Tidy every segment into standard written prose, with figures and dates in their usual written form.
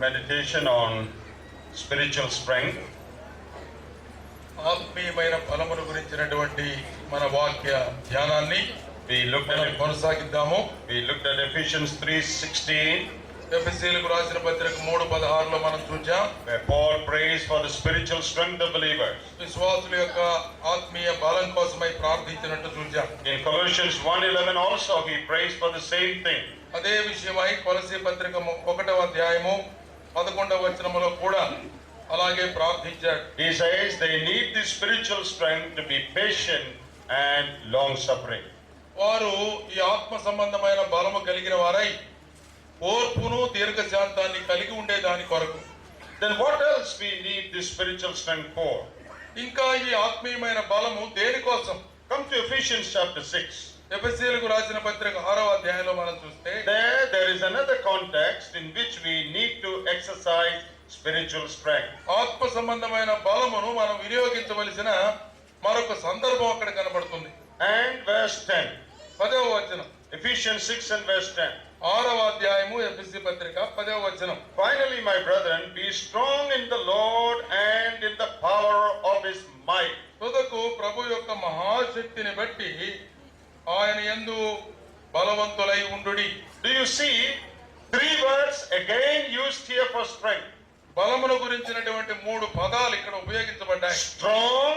Meditation on spiritual strength. ఆత్మీయమైన బలమును గురించినటువంటి మన వాక్య ధ్యానాన్ని కొనసాగిద్దాము. We looked at Ephesians 3:16. ఎఫెసీయులకు రాసిన పత్రిక 3:16లో మనం చూచాం. Where Paul prays for the spiritual strength of believers. విశ్వాసుల యొక్క ఆత్మీయ బలం కోసమై ప్రార్థించినట్టు చూచాం. In Colossians 1:11 also he prays for the same thing. అదే విషయమై కొలస్సీ పత్రిక 1వ అధ్యాయము 11వ వచనములో కూడా అలాగే ప్రార్థించాడు. He says they need the spiritual strength to be patient and long suffering. వారు ఈ ఆత్మ సంబంధమైన బలము కలిగిన వారై ఓర్పును దీర్ఘశాంతాన్ని కలిగి ఉండే దాని కొరకు. Then what else we need this spiritual strength for? ఇంకా ఈ ఆత్మీయమైన బలము దేనికోసం? Come to Ephesians chapter 6. ఎఫెసీయులకు రాసిన పత్రిక 6వ అధ్యాయంలో మనం చూస్తే There is another context in which we need to exercise spiritual strength. ఆత్మ సంబంధమైన బలమును మనం వినియోగించవలసిన మరొక సందర్భం అక్కడ కనబడుతుంది. And verse 10. 10వ వచనం. Ephesians 6 and verse 10. 6వ అధ్యాయము ఎఫెసీ పత్రిక 10వ వచనం. Finally, my brethren, be strong in the Lord and in the power of his might. తుదకు ప్రభు యొక్క మహాశక్తిని బట్టి ఆయన యందు బలవంతులై ఉండుడి. Do you see three words again used here for strength? బలమును గురించినటువంటి 3 పదాలు ఇక్కడ ఉపయోగించబడ్డాయి. Strong,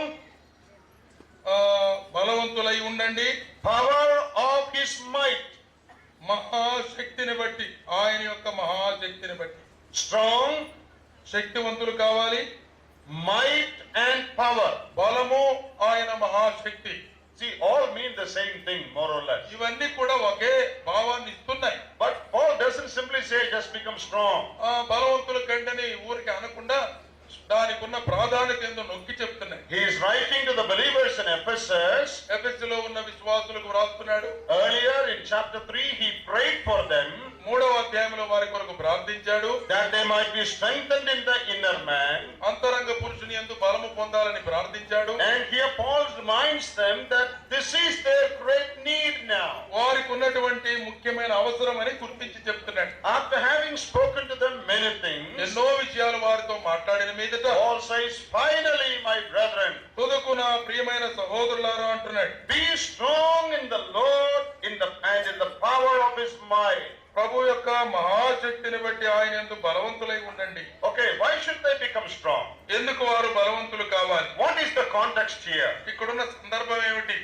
బలవంతులై ఉండండి, power of his might. మహాశక్తిని బట్టి, ఆయన యొక్క మహాశక్తిని బట్టి. Strong, శక్తివంతులు కావాలి, might and power. బలము, ఆయన మహాశక్తి. See, all mean the same thing, more or less. ఇవన్నీ కూడా ఒకే భావాన్ని ఇస్తున్నాయి. But Paul doesn't simply say just become strong. బలవంతుల కంటని ఊరికి అనకుండా దానికి ఉన్న ప్రాధాన్యత ఏందో నొక్కి చెప్తున్నాయి. He is writing to the believers in Ephesus. ఎఫెసీలో ఉన్న విశ్వాసులకు వ్రాస్తున్నాడు. Earlier in chapter 3 he prayed for them 3వ అధ్యాయంలో వారి కొరకు ప్రార్థించాడు. that they might be strengthened in the inner man. అంతరంగ పురుషుని యందు బలము పొందాలని ప్రార్థించాడు. And here Paul reminds them that this is their great need now. వారికి ఉన్నటువంటి ముఖ్యమైన అవసరం అని గుర్తించి చెప్తున్నాడు. After having spoken to them many things, ఎన్నో విషయాలు వారితో మాట్లాడిన మీదట Paul says, finally my brethren, తుదకు నా ప్రియమైన సహోదరులారా అంటున్నాడు. be strong in the Lord and in the power of his might. ప్రభు యొక్క మహాశక్తిని బట్టి ఆయన యందు బలవంతులై ఉండండి. Okay, why should they become strong? ఎందుకు వారు బలవంతులు కావాలి? What is the context here? ఇక్కడున్న సందర్భం ఏమిటి?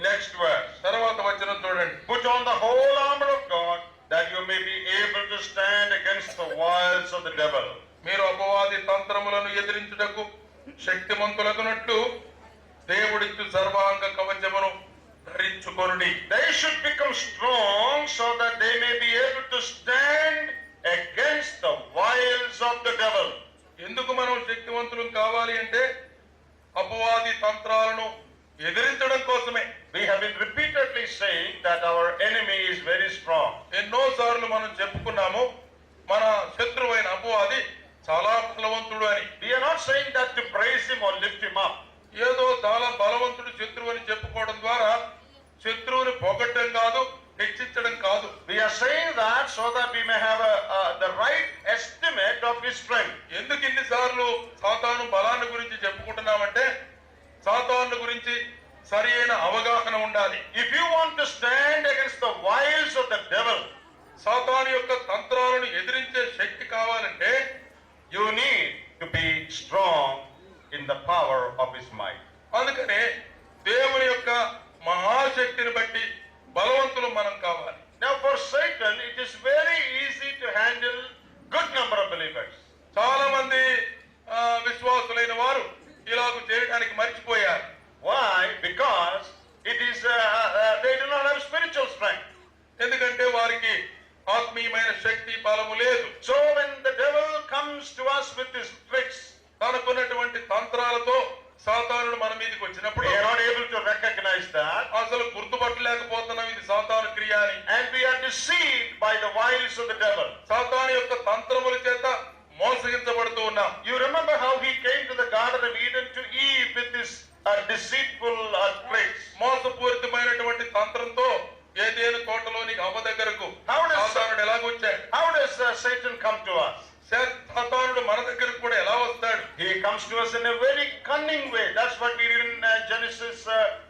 Next verse. తర్వాత వచనం చూడండి. Put on the whole armor of God that you may be able to stand against the wiles of the devil. మీరు అపవాది తంత్రములను ఎదిరించుటకు శక్తిమంతులగునట్లు దేవుడిచ్చు సర్వాంగ కవచమును ధరించుకొనుడి. They should become strong so that they may be able to stand against the wiles of the devil. ఎందుకు మనం శక్తివంతులం కావాలి అంటే అపవాది తంత్రాలను ఎదిరించడం కోసమే. We have been repeatedly saying that our enemy is very strong. ఎన్నోసార్లు మనం చెప్పుకున్నాము మన శత్రువైన అపవాది చాలా బలవంతుడు అని. We are not saying that to praise him or lift him up. ఏదో చాలా బలవంతుడు శత్రువు అని చెప్పుకోవడం ద్వారా శత్రువుని పొగట్టడం కాదు, హెచ్చించడం కాదు. We are saying that so that we may have the right estimate of his strength. ఎందుకు ఇన్నిసార్లు సాతాను బలాన్ని గురించి చెప్పుకుంటున్నామంటే సాతాను గురించి సరి అయిన అవగాహన ఉండాలి. If you want to stand against the wiles of the devil, సాతాను యొక్క తంత్రాలను ఎదిరించే శక్తి కావాలంటే you need to be strong in the power of his might. అందుకనే దేవుని యొక్క మహాశక్తిని బట్టి బలవంతులు మనం కావాలి. Now for Satan it is very easy to handle good number of believers. చాలా మంది విశ్వాసులైన వారు ఇలాగ చేయడానికి మర్చిపోయారు. Why? Because it is they do not have spiritual strength. ఎందుకంటే వారికి ఆత్మీయమైన శక్తి బలము లేదు. So when the devil comes to us with his tricks, తనకున్నటువంటి తంత్రాలతో సాతానుడు మన మీదకి వచ్చినప్పుడు we are not able to recognize that, అసలు గుర్తుపట్టలేకపోతున్నాం ఇది సాతాను క్రియ అని. and we are deceived by the wiles of the devil. సాతాను యొక్క తంత్రముల చేత మోసగించబడుతూ ఉన్నాం. You remember how he came to the Garden of Eden to Eve with his deceitful tricks. మోసపూరితమైనటువంటి తంత్రంతో Eden తోటలోని అవ్వ దగ్గరకు సాతానుడు ఎలాగ వచ్చాడు? How does Satan come to us? comes to us in a very cunning way. That's what we read in Genesis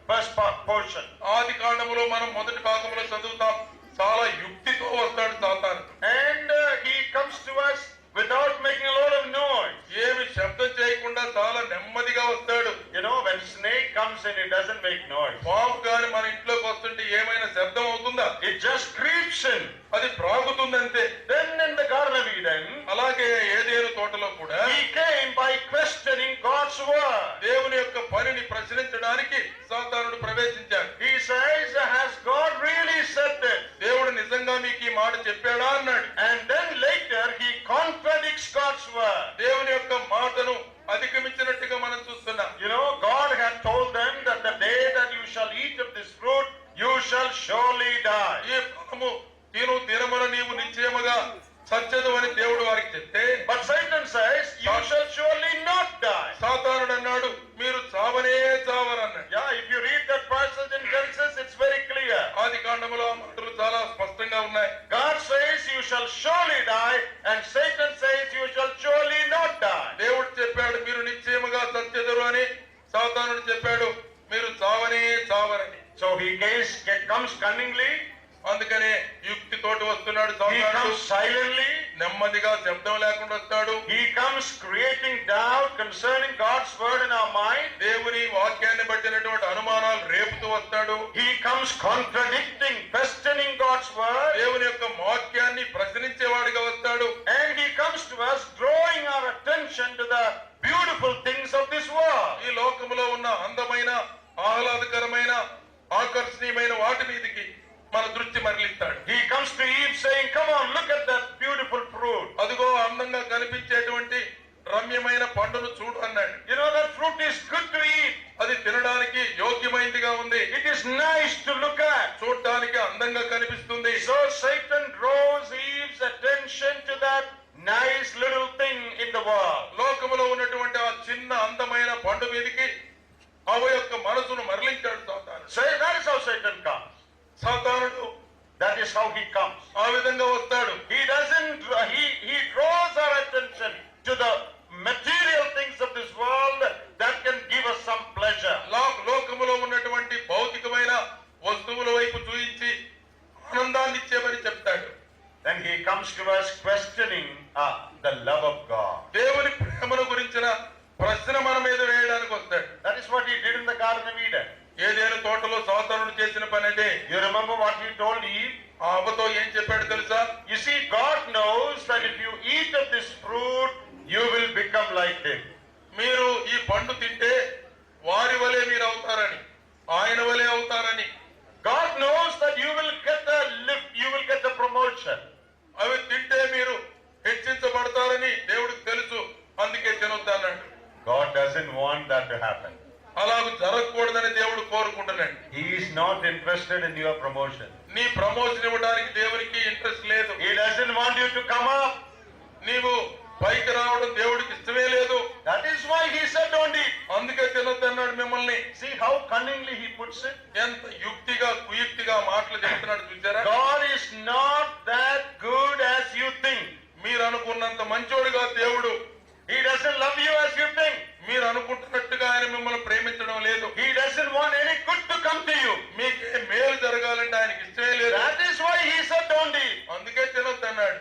first portion. ఆది కాండములో మనం మొదటి భాగంలో చదువుతాం, చాలా యుక్తితో వస్తాడు సాతాను. And he comes to us without making a lot of noise. ఏమి శబ్దం చేయకుండా చాలా నెమ్మదిగా వస్తాడు. You know, when snake comes in, it doesn't make noise. పాము గాని మన ఇంట్లోకి వస్తుంటే ఏమైనా శబ్దం అవుతుందా? It just creeps in. అది ప్రాగుతుందంతే. Then in the Garden of Eden, అలాగే ఏదేను తోటలో కూడా he came by questioning God's word. దేవుని యొక్క పనిని ప్రశ్నించడానికి సాతానుడు ప్రవేశించాడు. He says, has God really said this? దేవుడు నిజంగా మీకు ఈ మాట చెప్పాడా అన్నాడు. And then later he contradicts God's word. దేవుని యొక్క మాటను అధిగమించినట్టుగా మనం చూస్తున్నాం. You know, God had told them that the day that you shall eat of this fruit, you shall surely die. ఈ ఫలము దినమున నీవు నిశ్చయముగా సత్యదు అని దేవుడు వారికి చెప్తే, But Satan says, you shall surely not die. సాతానుడు అన్నాడు, మీరు చావనే చావరన్నాడు. Yeah, if you read that passage in Genesis, it's very clear. ఆది కాండములో ఆ మాటలు చాలా స్పష్టంగా ఉన్నాయి. God says, you shall surely die, and Satan says, you shall surely not die. దేవుడు చెప్పాడు మీరు నిశ్చయముగా సత్యదురు అని, సాతానుడు చెప్పాడు మీరు చావనే చావరని. So he comes cunningly, అందుకనే యుక్తితోటి వస్తున్నాడు he సాతానుడు. comes silently, నెమ్మదిగా శబ్దం లేకుండా వస్తాడు. he comes creating doubt concerning God's word in our mind. దేవుని వాక్యాన్ని బట్టినటువంటి అనుమానాలు రేపుతూ వస్తాడు. He comes contradicting, questioning God's word. దేవుని యొక్క వాక్యాన్ని ప్రశ్నించేవాడిగా వస్తాడు. And he comes to us drawing our attention to the beautiful things of this world. ఈ లోకములో ఉన్న అందమైన, ఆహ్లాదకరమైన, ఆకర్షణీయమైన వాటి మీదకి మన దృష్టి మరలిస్తాడు. He comes to Eve saying, come on, look at that beautiful fruit. అదిగో అందంగా కనిపించేటువంటి రమ్యమైన పండును చూడు అన్నాడు. You know, that fruit is good to eat. అది తినడానికి యోగ్యమైనదిగా ఉంది. It is nice to look at. చూడటానికి అందంగా కనిపిస్తుంది. So Satan draws Eve's attention to that nice little thing in the world. లోకములో ఉన్నటువంటి ఆ చిన్న అందమైన పండు మీదకి అవ యొక్క మనసును మరలించాడు సాతాను. Say, that is how Satan comes. సాతానుడు That is how he comes. ఆ విధంగా వస్తాడు. He doesn't, he draws our attention to the material things of this world that can give us some pleasure. లోకములో ఉన్నటువంటి భౌతికమైన వస్తువుల వైపు చూయించి ఆనందాన్ని ఇచ్చేమని చెప్తాడు. Then he comes to us questioning the love of God. దేవుని ప్రేమను గురించిన ప్రశ్న మన మీద వేయడానికి వస్తాడు. That is what he did in the Garden of Eden. Eden తోటలో సాతానుడు చేసిన పని అదే. You remember what he told Eve? ఆ అవ్వతో ఏం చెప్పాడు తెలుసా? You see, God knows that if you eat of this fruit, you will become like him. మీరు ఈ పండు తింటే వారి వలె మీరు అవుతారని, ఆయన వలె అవుతారని. God knows that you will get a lift, you will get a promotion. అవి తింటే మీరు హెచ్చించబడతారని దేవుడికి తెలుసు, అందుకే తినొద్దన్నాడు. God doesn't want that to happen. అలాగ జరగకూడదని దేవుడు కోరుకుంటున్నాడు. He is not interested in your promotion. నీ ప్రమోషన్ ఇవ్వడానికి దేవునికి ఇంట్రెస్ట్ లేదు. He doesn't want you to come up. నీవు పైకి రావడం దేవుడికి ఇష్టమే లేదు. That is why he said don't eat. అందుకే తినొద్దన్నాడు మిమ్మల్ని. See how cunningly he puts it? ఎంత యుక్తిగా కుయుక్తిగా మాటలు చెప్తున్నాడు చూసారా? God is not that good as you think. మీరు అనుకున్నంత మంచోడుగా దేవుడు. He doesn't love you as you think. మీరు అనుకుంటున్నట్టుగా ఆయన మిమ్మల్ని ప్రేమించడం లేదు. He doesn't want any good to come to you. మీకే మేలు జరగాలంటే ఆయనకి ఇష్టమే లేదు. That is why he said don't eat. అందుకే తినొద్దన్నాడు.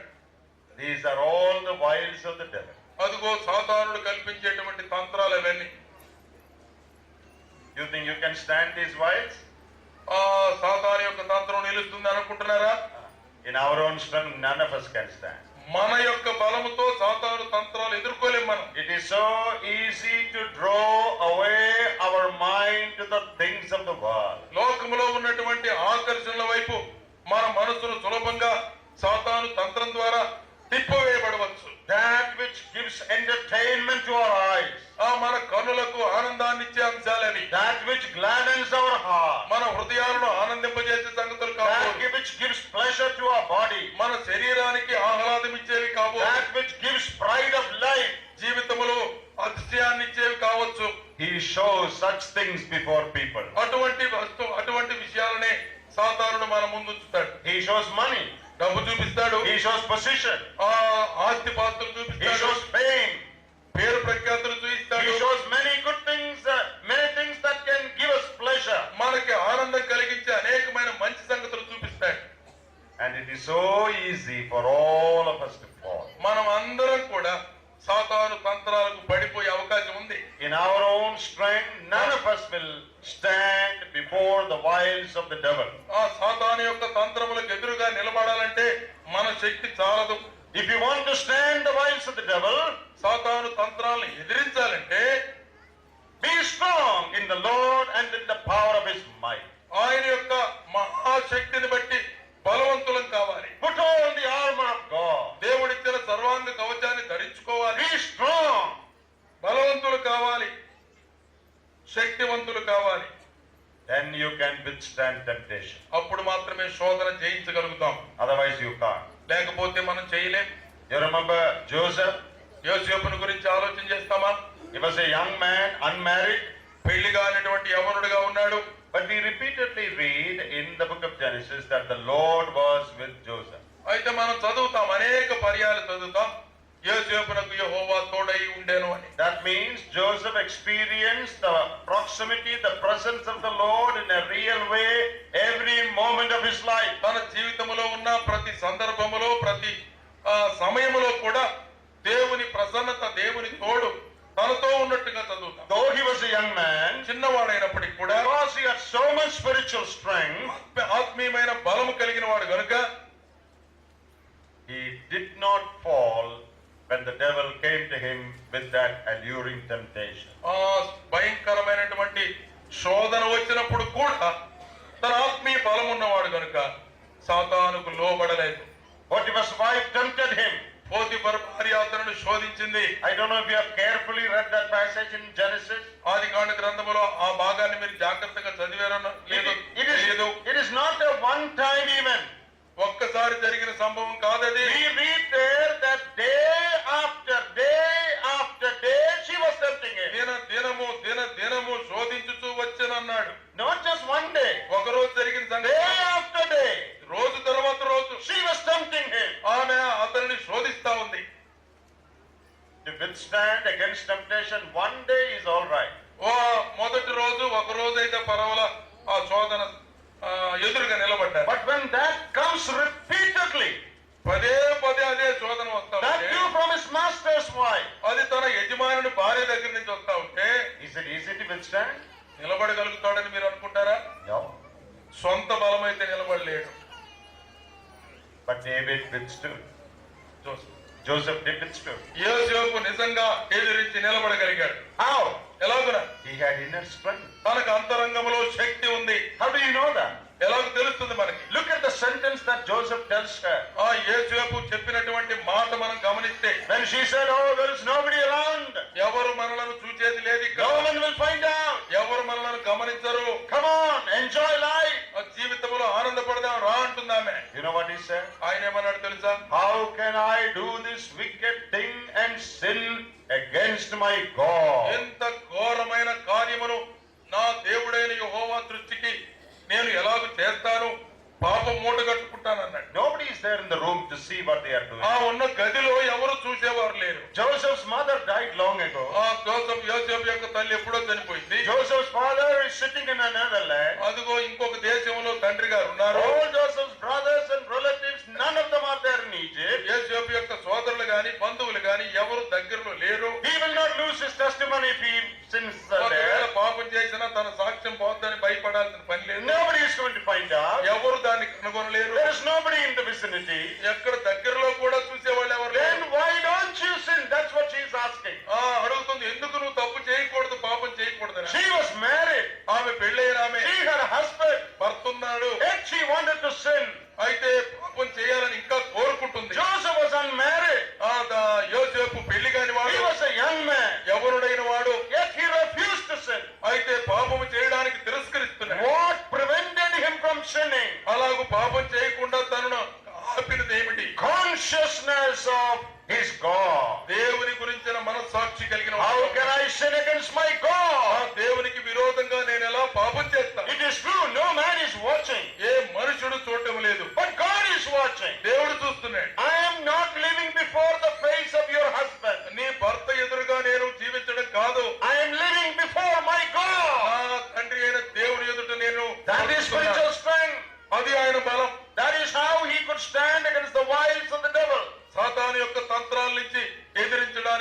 These are all the wiles of the devil. అదిగో సాతానుడు కల్పించేటువంటి తంత్రాలు అవన్నీ. You think you can stand these wiles? ఆ సాతాను యొక్క తంత్రం నిలుస్తుంది అనుకుంటున్నారా? In our own strength, none of us can stand. మన యొక్క బలముతో సాతాను తంత్రాలు ఎదుర్కోలేం మనం. It is so easy to draw away our mind to the things of the world. లోకములో ఉన్నటువంటి ఆకర్షణల వైపు మన మనసును సులభంగా సాతాను తంత్రం ద్వారా తిప్పవేయబడవచ్చు. That which gives entertainment to our eyes. మన కన్నులకు ఆనందాన్ని ఇచ్చే అంశాలని, That which gladdens our heart. మన హృదయాలను ఆనందింపజేసే సంగతులు కావు. That which gives pleasure to our body. మన శరీరానికి ఆహ్లాదం ఇచ్చేవి కావు. That which gives pride of life. జీవితములో అతిశయాన్ని ఇచ్చేవి కావచ్చు. He shows such things before people. అటువంటి విషయాలనే సాతానుడు మన ముందు ఉంచుతాడు. He shows money. డబ్బు చూపిస్తాడు. He shows position. ఆస్తి పాస్తులు He చూపిస్తాడు. shows fame. పేరు ప్రఖ్యాతులు చూపిస్తాడు. సాతాను తంత్రాలకు పడిపోయే అవకాశం ఉంది. In our own strength, none of us will stand before the wiles of the devil. ఆ సాతాను యొక్క తంత్రములకు ఎదురుగా నిలబడాలంటే మన శక్తి చాలదు. If you want to stand the wiles of the devil, సాతాను తంత్రాలను ఎదిరించాలంటే be strong in the Lord and in the power of his might. ఆయన యొక్క మహాశక్తిని బట్టి బలవంతులం కావాలి. Put on the armor of God. దేవుడిచ్చిన సర్వాంగ కవచాన్ని ధరించుకోవాలి. Be strong. బలవంతులు కావాలి, శక్తివంతులు కావాలి. Then you can withstand temptation. అప్పుడు మాత్రమే శోధన జయించగలుగుతాం. Otherwise you can't. లేకపోతే మనం చేయలేం. You remember Joseph? యోసేపుని గురించి ఆలోచన చేస్తామా? He was a young man, unmarried. పెళ్లి కానిటువంటి యవనుడుగా ఉన్నాడు. But we repeatedly read in the book of Genesis that the Lord was with Joseph. అయితే మనం చదువుతాం, అనేక పర్యాలు చదువుతాం, యోసేపునకు యెహోవా తోడై ఉండెను అని. That means Joseph experienced the proximity, the presence of the Lord in a real way every moment of his life. తన జీవితంలో ఉన్న ప్రతి సందర్భములో, ప్రతి సమయములో కూడా దేవుని ప్రసన్నత, దేవుని తోడు తనతో ఉన్నట్టుగా చదువుతాం. Though he was a young man, చిన్నవాడైనప్పటికీ కూడా because he had so much spiritual strength, ఆత్మీయమైన బలము కలిగిన వాడు గనుక he did not fall when the devil came to him with that alluring temptation. ఆ భయంకరమైనటువంటి శోధన వచ్చినప్పుడు కూడా తన ఆత్మీయ బలం ఉన్నవాడు గనుక సాతానుకు లోబడలేదు. Potiphar's wife tempted him. Potiphar భార్య అతనిని శోధించింది. I don't know if you have carefully read that passage in Genesis. ఆదికాండ గ్రంథములో ఆ భాగాన్ని మీరు జాగ్రత్తగా చదివారో లేదు. It is not a one-time event. ఒక్కసారి జరిగిన సంభవం కాదది. We read there that day after day she was tempting him. దినము శోధించుతూ వచ్చనన్నాడు. Not just one day. ఒక రోజు జరిగిన సంగతి. Day after day. రోజు తర్వాత రోజు She was tempting him. ఆమె అతనిని శోధిస్తా ఉంది. To withstand against temptation one day is all right. మొదటి రోజు ఒక రోజు అయితే పర్వాలా, ఆ శోధన ఎదురుగా నిలబడ్డారు. But when that comes repeatedly, పదే అదే శోధన వస్తా that ఉంటే, too from his master's wife, అది తన యజమానుని భార్య దగ్గర నుంచి వస్తా ఉంటే is it easy to withstand? నిలబడగలుగుతాడని మీరు అనుకుంటారా? No. సొంత బలం అయితే నిలబడలేడు. But David withstood. Joseph did withstood. యోసేపు నిజంగా ఎదిరించి నిలబడగలిగాడు. How? ఎలాగున? He had inner strength. తనకు అంతరంగంలో శక్తి ఉంది. How do you know that? ఎలాగ తెలుస్తుంది మనకి? Look at the sentence that Joseph tells her. ఆ యోసేపు చెప్పినటువంటి మాట మనం గమనిస్తే, When she said, "Oh, there is nobody around. ఎవరు మనలను చూచేది లేదు ఇక్కడ. No one will find out. ఎవరు మనలను గమనించరు. Come on, enjoy life." ఆ జీవితంలో ఆనందపడదాం రా అంటుందామె. You know what he said? ఆయన ఏమన్నాడు తెలుసా? How can I do this wicked thing and sin against my God? ఎంత ఘోరమైన కార్యమును నా దేవుడైన యెహోవా దృష్టికి నేను ఎలాగ చేస్తాను, పాపం మూట కట్టుకుంటానన్నాడు. Nobody is there in the room to see what they are doing. ఆ ఉన్న గదిలో ఎవరు చూసేవారు లేరు. Joseph's mother died long ago. ఆ యోసేపు యొక్క తల్లి ఎప్పుడో చనిపోయింది. Joseph's father is sitting in another land. అదిగో ఇంకొక దేశంలో తండ్రి గారు ఉన్నారు. All Joseph's brothers and relatives, none of them are there in Egypt. యోసేపు యొక్క సోదరులు గాని బంధువులు గాని ఎవరు దగ్గరలో లేరు. He will not lose his testimony if he sins there. ఒకవేళ పాపం చేసినా తన సాక్ష్యం పోద్దని భయపడాల్సిన పని లేదు. Nobody is going to find out. ఎవరు దాన్ని కనుగొనలేరు. There is nobody in the vicinity. ఎక్కడ దగ్గరలో కూడా చూసేవాళ్ళు ఎవరు Then లేరు. why don't you sin? That's what she is asking. అడుగుతుంది, ఎందుకు నువ్వు తప్పు చేయకూడదు, పాపం చేయకూడదు. She was married. ఆమె పెళ్ళైన ఆమె, She had a husband. భర్త ఉన్నాడు. Yet she wanted to sin. అయితే పాపం చేయాలని ఇంకా కోరుకుంటుంది. Joseph was unmarried. యోసేపు పెళ్లి కాని He వాడు, was a young man. యవనుడైన వాడు. Yet he refused to sin. అయితే పాపము చేయడానికి తిరస్కరిస్తున్నాడు. What prevented him from sinning? అలాగూ పాపం చేయకుండా తనను ఆపినది ఏమిటి? Gone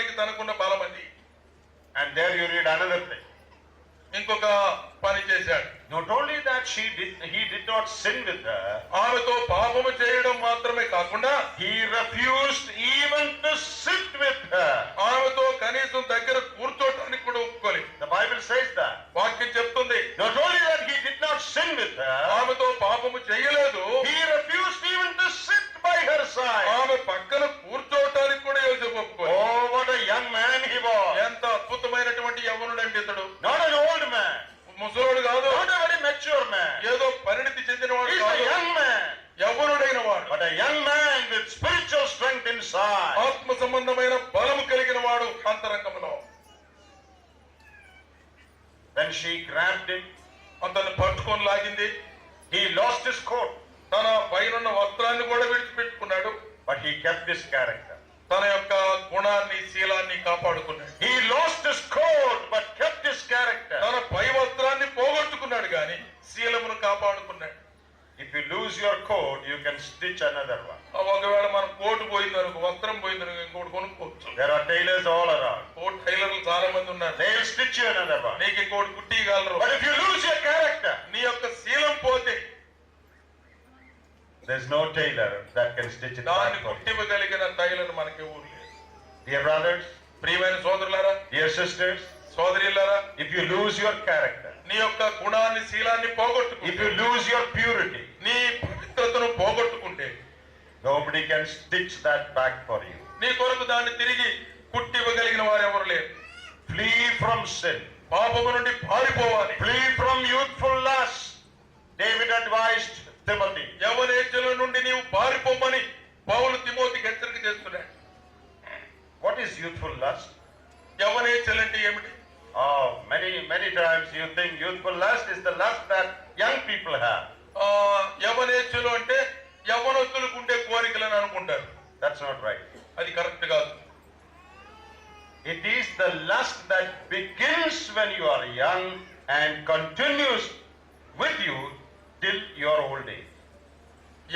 చేయడానికి తనకున్న బలం అది. And there you read another thing. ఇంకొక పని చేశాడు. Not only that he did not sin with her. ఆమెతో పాపము చేయడం మాత్రమే కాకుండా He refused even to sit with her. ఆమెతో కనీసం దగ్గర కూర్చోటానికి కూడా ఒప్పుకోలేదు. The Bible says that. వాక్యం చెప్తుంది. Not only that he did not sin with her. ఆమెతో పాపము చేయలేదు. He refused even to sit by her side. ఆమె పక్కన కూర్చోటానికి కూడా యోసేపు ఒప్పుకోలేదు. Oh, what a young man he was. ఎంత అద్భుతమైనటువంటి యవ్వనుడండి ఇతడు. Not an old man. ముసలోడు కాదు. Not a very mature man. ఏదో పరిణితి చెందినవాడు He's a కాదు. young man. యవ్వనుడైన వాడు. But a young man with spiritual strength inside. ఆత్మ సంబంధమైన బలము కలిగిన వాడు అంతరంగంలో. When she grabbed him, అతన్ని పట్టుకొని లాగింది. he lost his coat. తన పైనున్న వస్త్రాన్ని కూడా విడిచిపెట్టుకున్నాడు. But he kept his character. తన యొక్క గుణాన్ని శీలాన్ని కాపాడుకున్నాడు. He lost his coat but kept his character. తన పై వస్త్రాన్ని పోగొట్టుకున్నాడు గాని శీలమును కాపాడుకున్నాడు. If you lose your coat, you can stitch another one. ఒకవేళ మన కోటు పోయిందనుకో, వస్త్రం పోయిందనుకో, ఇంకోటి కొనుక్కోవచ్చు. There are tailors all around. Coat టైలర్లు చాలా మంది ఉన్నారు. They will stitch you another one. నీకు ఇంకోటి కుట్టిగలరు. But if you lose your character, నీ యొక్క శీలం పోతే there's no tailor that can stitch it దాన్ని back for you. కుట్టివ్వగలిగిన టైలర్ మనకి ఊరు లేదు. Dear brothers, ప్రియమైన సోదరులారా, dear sisters, సోదరిలారా, if you lose your character, నీ యొక్క గుణాన్ని శీలాన్ని if పోగొట్టుకుంటే, you lose your purity, నీ పవిత్రతను పోగొట్టుకుంటే nobody can stitch that back for you. నీ కొరకు దాన్ని తిరిగి కుట్టివ్వగలిగిన వారు ఎవరు లేరు. Flee from sin. పాపము నుండి పారిపోవాలి. Flee from youthful lust. David advised Timothy. యవ్వనేచ్ఛల నుండి నీవు పారిపోమని పౌలు తిమోతికి హెచ్చరిక చేస్తున్నాడు. What is youthful lust? యవ్వనేచ్ఛలు అంటే ఏమిటి? Oh, many times you think youthful lust is the lust that young people have. యవ్వనేచ్ఛలు అంటే యవ్వనస్తులకు ఉండే కోరికలని అనుకుంటారు. That's not right. అది కరెక్ట్ కాదు. It is the lust that begins when you are young and continues with you till your old age.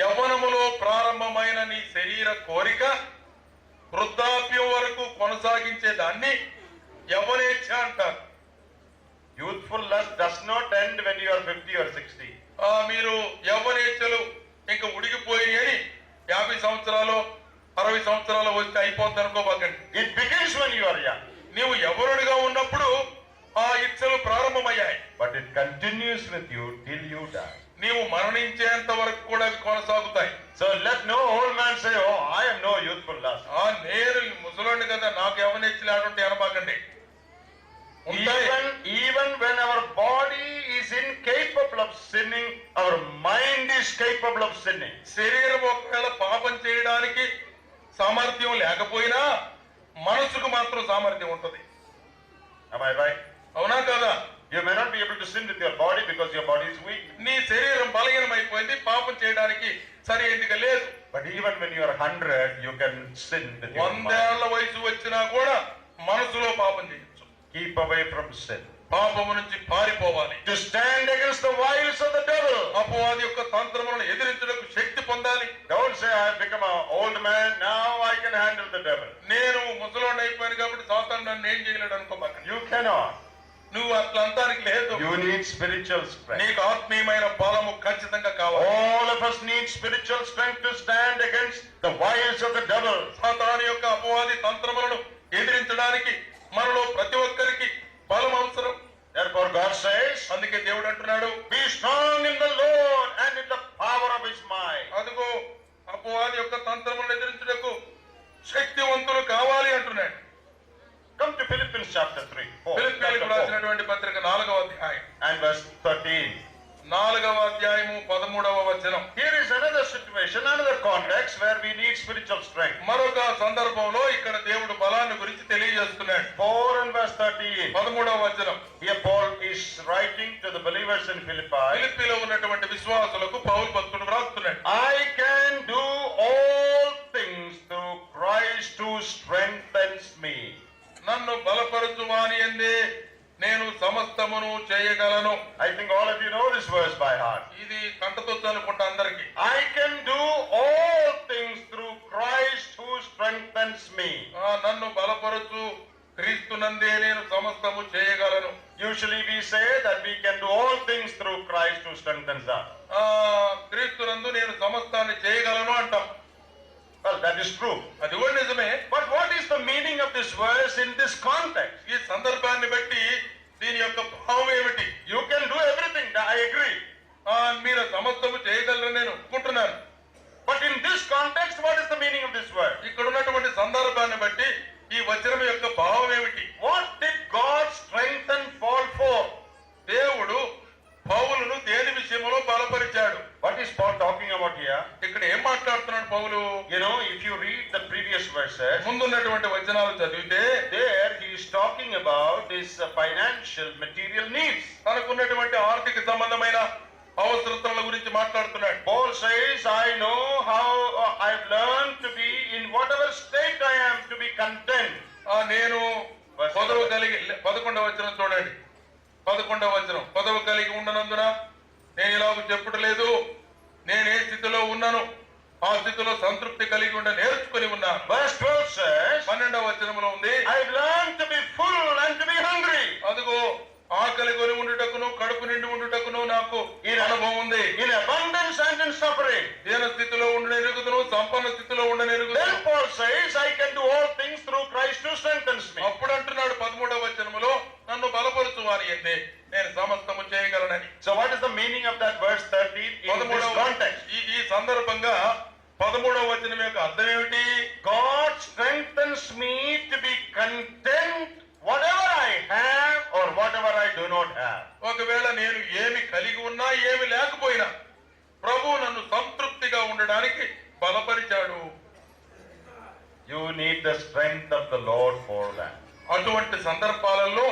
యవ్వనములో ప్రారంభమైన నీ శరీర కోరిక వృద్ధాప్యం వరకు కొనసాగించే దాన్ని యవ్వనేచ్ఛ అంటారు. Youthful lust does not end when you are 50 or 60. మీరు యవ్వనేచ్ఛలు ఇంకా ఉడికిపోయి అని 50 సంవత్సరాలు 60 సంవత్సరాలు వచ్చి అయిపోద్ది అనుకోబాకండి. It begins when you are young. నీవు యవ్వనుడిగా ఉన్నప్పుడు ఆ ఇచ్చలు ప్రారంభమయ్యాయి. But it continues with you till you die. నీవు మరణించేంత వరకు కూడా అవి కొనసాగుతాయి. So let no old man say, oh, I have no youthful lust. నేను ముసలోండి కదా, నాకు యవ్వనేచ్ఛలు ఆడుంటే అనబాకండి. Even when our body is incapable of sinning, our mind is capable of sinning. శరీరం ఒకవేళ పాపం చేయడానికి సామర్థ్యం లేకపోయినా మనసుకు మాత్రం సామర్థ్యం ఉంటుంది. Am I right? అవునా కదా? You may not be able to sin with your body because your body is weak. నీ శరీరం బలహీనమైపోయింది, పాపం చేయడానికి సరైనదిగా లేదు. But even when you are 100, you can sin with your 100 mind. ఏళ్ల వయసు వచ్చినా కూడా మనసులో పాపం చేయొచ్చు. Keep away from sin. పాపము నుంచి పారిపోవాలి. To stand against the wiles of the devil. అపవాది యొక్క తంత్రములను ఎదిరించుటకు శక్తి పొందాలి. Don't say, I have become an old man, now I can handle the devil. నేను ముసలోడిని అయిపోయాను కాబట్టి సాతాను నన్ను ఏం చేయలేడు అనుకోబాకండి. You cannot. నువ్వు అట్లా అంతానికి లేదు. You need spiritual strength. నీకు ఆత్మీయమైన బలము ఖచ్చితంగా కావాలి. All of us need spiritual strength to stand against the wiles of the devil. సాతాను యొక్క అపవాది తంత్రములను ఎదిరించడానికి మనలో ప్రతి ఒక్కరికి బలం అవసరం. Therefore God says, అందుకే దేవుడు అంటున్నాడు, be strong in the Lord and in the power of his might. అదుగో అపవాది యొక్క తంత్రములను ఎదిరించుటకు శక్తివంతులు కావాలి అంటున్నాడు. Come to Philippians chapter 3. ఫిలిప్పీయులకు రాసినటువంటి పత్రిక 4వ అధ్యాయం And verse 13. 4వ అధ్యాయము 13వ వచనం. Here is another situation, another context where we need spiritual strength. మరొక సందర్భంలో ఇక్కడ దేవుడు బలాన్ని గురించి తెలియజేస్తున్నాడు. 4 and verse 13. 13వ వచనం. Here Paul is writing to the believers in Philippi. ఫిలిప్పీలో ఉన్నటువంటి విశ్వాసులకు పౌలు భక్తుడు రాస్తున్నాడు. I can do all things through Christ who strengthens me. నన్ను బలపరచు వాని యందే నేను సమస్తమును చేయగలను. I think all of you know this verse by heart. ఇది కంటతొచ్చు అనుకుంటా అందరికి. I can do all things through Christ who strengthens me. నన్ను బలపరచు క్రీస్తునందే నేను సమస్తము చేయగలను. Usually we say that we can do all things through Christ who strengthens us. క్రీస్తునందు నేను సమస్తాన్ని చేయగలను అంటాం. Well, that is true. అది కూడా నిజమే. But what is the meaning of this verse in this context? ఈ సందర్భాన్ని బట్టి దీని యొక్క భావం ఏమిటి? You can do everything, I agree. మీరు సమస్తము చేయగలరని నేను ఒప్పుకుంటున్నాను. But in this context, what is the meaning of this word? ఇక్కడ ఉన్నటువంటి సందర్భాన్ని బట్టి ఈ వచనం యొక్క భావం ఏమిటి? What did God strengthen Paul for? దేవుడు పౌలును దేని విషయంలో బలపరిచాడు? What is Paul talking about here? ఇక్కడ ఏం మాట్లాడుతున్నాడు పౌలు? You know, if you read the previous verses, ముందున్నటువంటి వచనాలు చదివితే there he is talking about his financial material needs. తనకున్నటువంటి ఆర్థిక సంబంధమైన అవసరతల గురించి మాట్లాడుతున్నాడు. Paul says, I know how I've learned to be in whatever state I am to be content. నేను పదవి కలిగి 11వ వచనం చూడండి. 11వ వచనం, పదవి కలిగి ఉండనందున నేను ఇలాగ చెప్పట్లేదు, నేను ఏ స్థితిలో ఉన్నాను ఆ స్థితిలో సంతృప్తి కలిగి ఉండ నేర్చుకుని ఉన్నాను. Verse 12 says, 12వ వచనంలో ఉంది, I've learned to be full and to be hungry. అదిగో ఆకలి కొని ఉండుటకును కడుపు నిండి ఉండుటకును నాకు ఈ అనుభవం ఉంది. In abundance and in suffering. దీన స్థితిలో ఉండనెరుగుదును సంపన్న స్థితిలో ఉండనెరుగుదును. Then Paul says, I can do all things through Christ who strengthens me. అప్పుడు అంటున్నాడు 13వ వచనములో, నన్ను బలపరచు వారి యందే నేను సమస్తము చేయగలనని. So what is the meaning of that verse 13 in this context? ఈ సందర్భంగా 13వ వచనం యొక్క అర్థం ఏమిటి? God strengthens me to be content whatever I have or whatever I do not have. ఒకవేళ నేను ఏమి కలిగి ఉన్నా ఏమి లేకపోయినా ప్రభువు నన్ను సంతృప్తిగా ఉండడానికి బలపరిచాడు. You need the strength of the Lord for that. అటువంటి సందర్భాలలో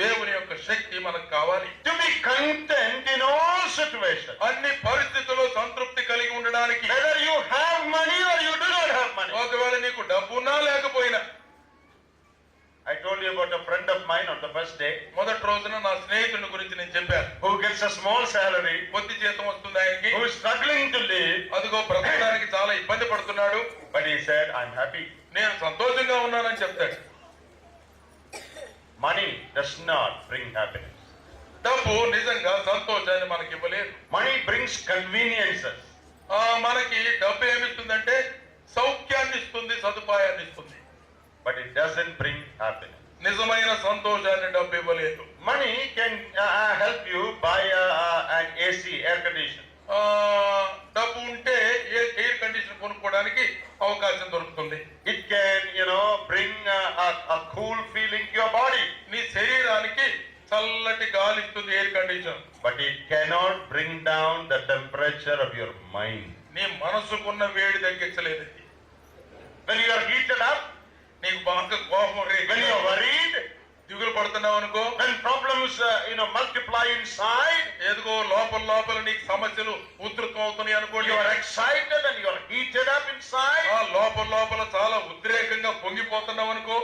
దేవుని యొక్క శక్తి మనకు కావాలి. To be content in all situations. అన్ని పరిస్థితుల్లో సంతృప్తి కలిగి ఉండడానికి. Whether you have money or you do not have money. ఒకవేళ నీకు డబ్బున్నా లేకపోయినా. I told you about a friend of mine on the first day. మొదటి రోజున నా స్నేహితుని గురించి నేను చెప్పాను. Who gets a small salary. కొద్ది జీతం వస్తుంది ఆయనకి. Who is struggling to live. అదిగో బ్రతకడానికి చాలా ఇబ్బంది పడుతున్నాడు. But he said, I'm happy. నేను సంతోషంగా ఉన్నానని చెప్తాడు. Money does not bring happiness. డబ్బు నిజంగా సంతోషాన్ని మనకి ఇవ్వలేదు. Money brings conveniences. మనకి డబ్బు ఏమిస్తుందంటే సౌఖ్యాన్ని ఇస్తుంది, సదుపాయాన్ని ఇస్తుంది. But it doesn't bring happiness. నిజమైన సంతోషాన్ని డబ్బు ఇవ్వలేదు. Money can help you buy an AC, air conditioner. డబ్బు ఉంటే ఎయిర్ కండిషన్ కొనుక్కోవడానికి అవకాశం దొరుకుతుంది. It can, bring a cool feeling to your body. నీ శరీరానికి చల్లటి గాలి ఇస్తుంది air condition. But it cannot bring down the temperature of your mind. నీ మనసుకున్న వేడి తగ్గించలేదు. When you are heated up, నీకు బాగా కోపం రేగి, when you are worried, దిగులు పడుతున్నావు అనుకో, when problems multiply inside, ఏదిగో లోపల నీకు సమస్యలు ఉధృతం అవుతున్నాయి అనుకోండి. you are excited and you are heated up inside. లోపల చాలా ఉద్రేకంగా పొంగిపోతున్నావు అనుకో.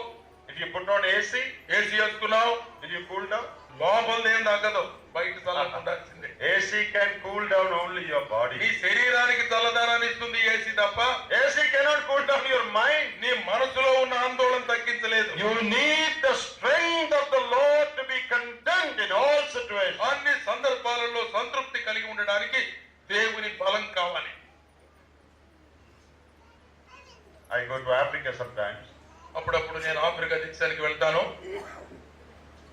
If you put on AC వేసుకున్నావు, will you cool down? లోపలదేం తగ్గదు, బయట చల్లగా ఉండాల్సిందే. AC can cool down only your body. నీ శరీరానికి చల్లదనాన్ని ఇస్తుంది ఏసీ తప్ప. AC cannot cool down your mind. నీ మనసులో ఉన్న ఆందోళన తగ్గించలేదు. You need the strength of the Lord to be content in all situations. అన్ని సందర్భాలలో సంతృప్తి కలిగి ఉండడానికి దేవుని బలం కావాలి. I go to Africa sometimes. అప్పుడప్పుడు నేను ఆఫ్రికా దేశానికి వెళ్తాను.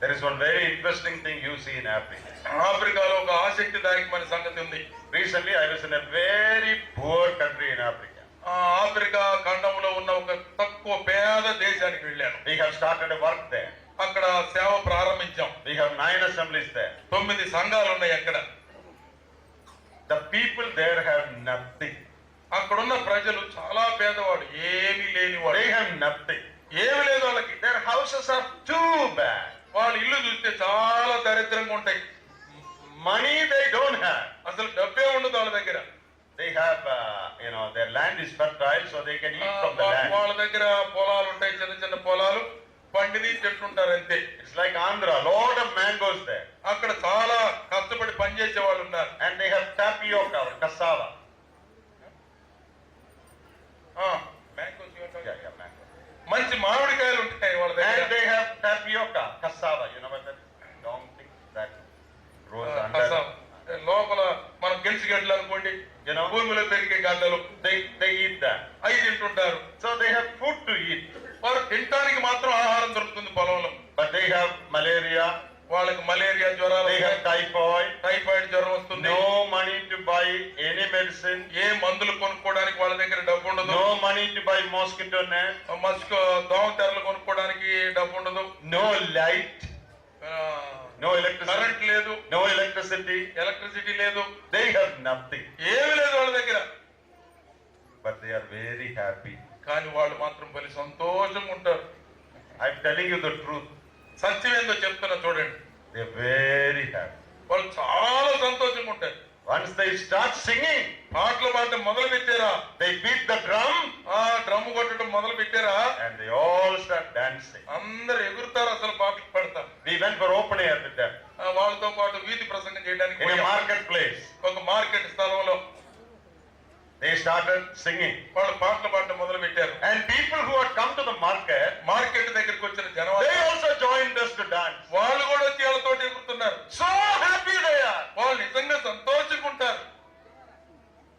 There is one very interesting thing you see in Africa. ఆఫ్రికాలో ఒక ఆసక్తిదాయకమైన సంగతి ఉంది. Recently I was in a very poor country in Africa. Africa ఖండంలో ఉన్న ఒక తక్కువ పేద దేశానికి వెళ్ళాను. We have started a work there. అక్కడ సేవ ప్రారంభించాం. We have 9 assemblies there. 9 సంఘాలు ఉన్నాయి అక్కడ. The people there have nothing. అక్కడున్న ప్రజలు చాలా పేదవాడు, ఏమీ లేనివాడు. They have nothing. ఏమి లేదు వాళ్ళకి. Their houses are too bad. వాళ్ళ ఇల్లు చూస్తే చాలా దరిద్రంగా ఉంటాయి. Money they don't have. అసలు డబ్బే ఉండదు వాళ్ళ దగ్గర. They have, their land is fertile, so they can eat from the land. వాళ్ళ దగ్గర పొలాలు ఉంటాయి, చిన్న పొలాలు, పండిని తింటుంటారు అంతే. It's like Andhra, lot of mangoes there. అక్కడ చాలా కష్టపడి పనిచేసే వాళ్ళు ఉన్నారు. And they have tapioca or cassava. they have malaria, వాళ్ళకి మలేరియా జ్వరాలు, they have typhoid. టైఫాయిడ్ జ్వరం వస్తుంది. No money to buy any medicine. ఏ మందులు కొనుక్కోవడానికి వాళ్ళ దగ్గర డబ్బు ఉండదు. No money to buy mosquito net. దోమ తెరలు కొనుక్కోవడానికి డబ్బు ఉండదు. No light. No electricity. Current లేదు. No electricity. ఎలక్ట్రిసిటీ లేదు. They have nothing. ఏమీ లేదు వాళ్ళ దగ్గర. But they are very happy. కానీ వాళ్ళు మాత్రం బలి సంతోషంగా ఉంటారు. I'm telling you the truth. సత్యం ఏందో చెప్తున్నా చూడండి. They are very happy. వాళ్ళు చాలా సంతోషంగా ఉంటారు. Once they start singing, పాటలు పాడటం మొదలు పెట్టారా, they beat the drum drum కొట్టడం మొదలు పెట్టారా, and they all start dancing. అందరు ఎగురుతారు, అసలు పాటలు పాడతారు. We went for open air with them వాళ్ళతో పాటు వీధి ప్రసంగం చేయడానికి in a marketplace. ఒక మార్కెట్ స్థలంలో They started singing. వాళ్ళు పాటలు పాడటం మొదలు పెట్టారు. And people who had come to the market, market దగ్గరికి వచ్చిన జనం they also joined us to dance. వాళ్ళు కూడా వచ్చి వాళ్ళతో ఎగురుతున్నారు. So happy they are. వాళ్ళు నిజంగా సంతోషంగా ఉంటారు.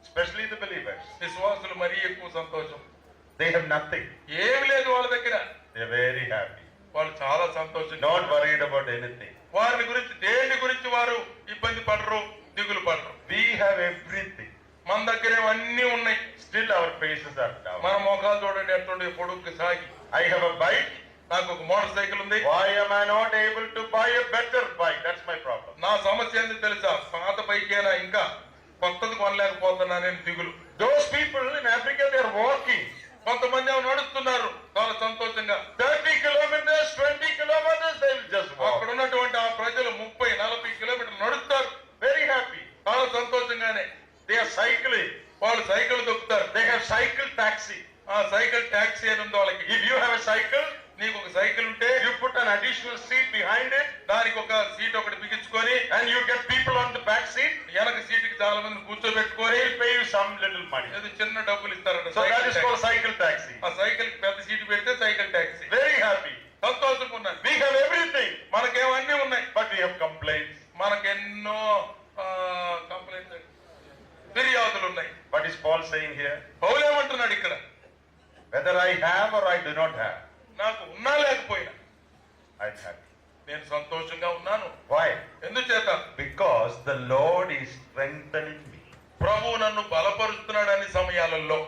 Especially the believers. విశ్వాసులు మరీ ఎక్కువ సంతోషం. They have nothing. ఏమి లేదు వాళ్ళ దగ్గర. They are very happy. వాళ్ళు చాలా సంతోషంగా, Not worried about anything. వారిని గురించి దేని గురించి వారు ఇబ్బంది పడరు, దిగులు పడరు. We have everything. మన దగ్గర అన్ని ఉన్నాయి. Still our faces are down. మన మొఖాలు చూడండి ఎట్లుండే పొడుగు సాగి. I have a bike. నాకు ఒక మోటార్ సైకిల్ ఉంది. Why am I not able to buy a better bike? That's my problem. నా సమస్య ఏంది తెలుసా, పాత బైకేనా ఇంకా కొత్తది కొనలేకపోతున్నానని దిగులు. Those people in Africa, they are walking. కొంతమంది ఏమో నడుస్తున్నారు చాలా సంతోషంగా. 30 kilometers, 20 kilometers, they will just అక్కడ walk. ఉన్నటువంటి ఆ ప్రజలు 30-40 కిలోమీటర్లు నడుస్తారు Very happy. చాలా సంతోషంగానే. They are cycling. వాళ్ళు సైకిల్ దొక్కుతారు. They have cycle taxi. ఆ సైకిల్ ట్యాక్సీ అని ఉంది వాళ్ళకి. If you have a cycle, నీకు ఒక సైకిల్ ఉంటే you put an additional seat behind it, దానికి ఒక సీట్ ఒకటి బిగించుకొని and you get people on the back seat. వెనక సీటుకి చాలా మంది కూర్చోబెట్టుకొని They will pay you some little money. ఏదో చిన్న డబ్బులు ఇస్తారట. So that cycle is taxi. called cycle taxi. ఆ సైకిల్ కి పెద్ద సీటు పెడితే సైకిల్ ట్యాక్సీ. Very happy. సంతోషంగా ఉన్నారు. We have everything, మనకేమన్నీ ఉన్నాయి. but we have complaints. మనకెన్నో కంప్లైంట్స్, ఫిర్యాదులు ఉన్నాయి. What is Paul saying here? పౌలు ఏమంటున్నాడు ఇక్కడ, Whether I have or I do not have, నాకు ఉన్నా లేకపోయినా I'm happy. నేను సంతోషంగా ఉన్నాను. Why? ఎందుచేత, Because the Lord is strengthening me. ప్రభు నన్ను బలపరుస్తున్నాడు అన్ని సమయాలలో.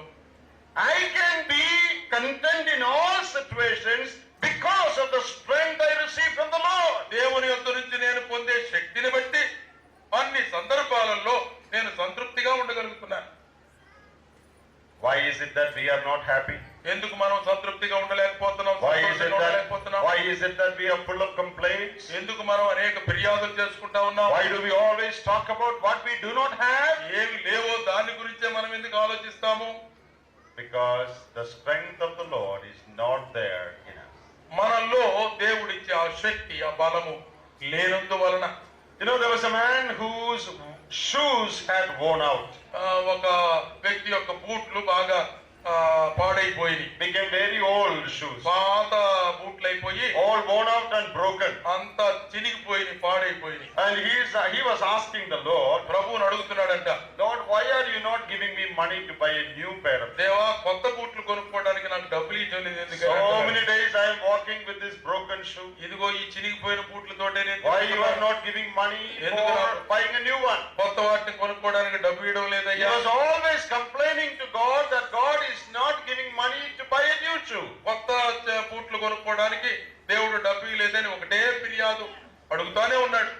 I can be content in all situations because of the strength I receive from the Lord. దేవుని యొద్ద నుంచి నేను పొందే శక్తిని బట్టి అన్ని సందర్భాలలో నేను సంతృప్తిగా ఉండగలుగుతున్నాను. Why is it that we are not happy? ఎందుకు మనం సంతృప్తిగా ఉండలేకపోతున్నాం, సంతోషంగా ఉండలేకపోతున్నాం? Why is it that we are full of complaints? ఎందుకు మనం అనేక ఫిర్యాదులు చేసుకుంటా ఉన్నాం? Why do we always talk about what we do not have? ఏమి లేవో దాని గురించే మనం ఎందుకు ఆలోచిస్తాము? Because the strength of the Lord is not there in us. మనలో దేవుడిచ్చే ఆ శక్తి, ఆ బలము లేనందువలన. You know, there was a man whose shoes had worn out. ఒక వ్యక్తి యొక్క బూట్లు బాగా పాడైపోయి, Became very old shoes. పాత బూట్లు అయిపోయి All worn out and broken. అంతా చినిగిపోయి పాడైపోయి. And he was asking the Lord, ప్రభువుని అడుగుతున్నాడంట, Lord, why are you not giving me money to buy a new pair of shoes? దేవా కొత్త బూట్లు కొనుక్కోవడానికి నాకు డబ్బులు ఇవ్వలేదు ఎందుకు? So many days I am walking with this broken shoe. ఇదిగో ఈ చినిగిపోయిన బూట్లతోటే నేను Why you are not giving money for buying a new one? కొత్త వాటిని కొనుక్కోవడానికి డబ్బు ఇవ్వడం He లేదయ్యా. was always complaining to God that God is not giving money to buy a new shoe. కొత్త బూట్లు కొనుక్కోవడానికి దేవుడు డబ్బు ఇవ్వలేదని ఒకటే ఫిర్యాదు అడుగుతానే ఉన్నాడు.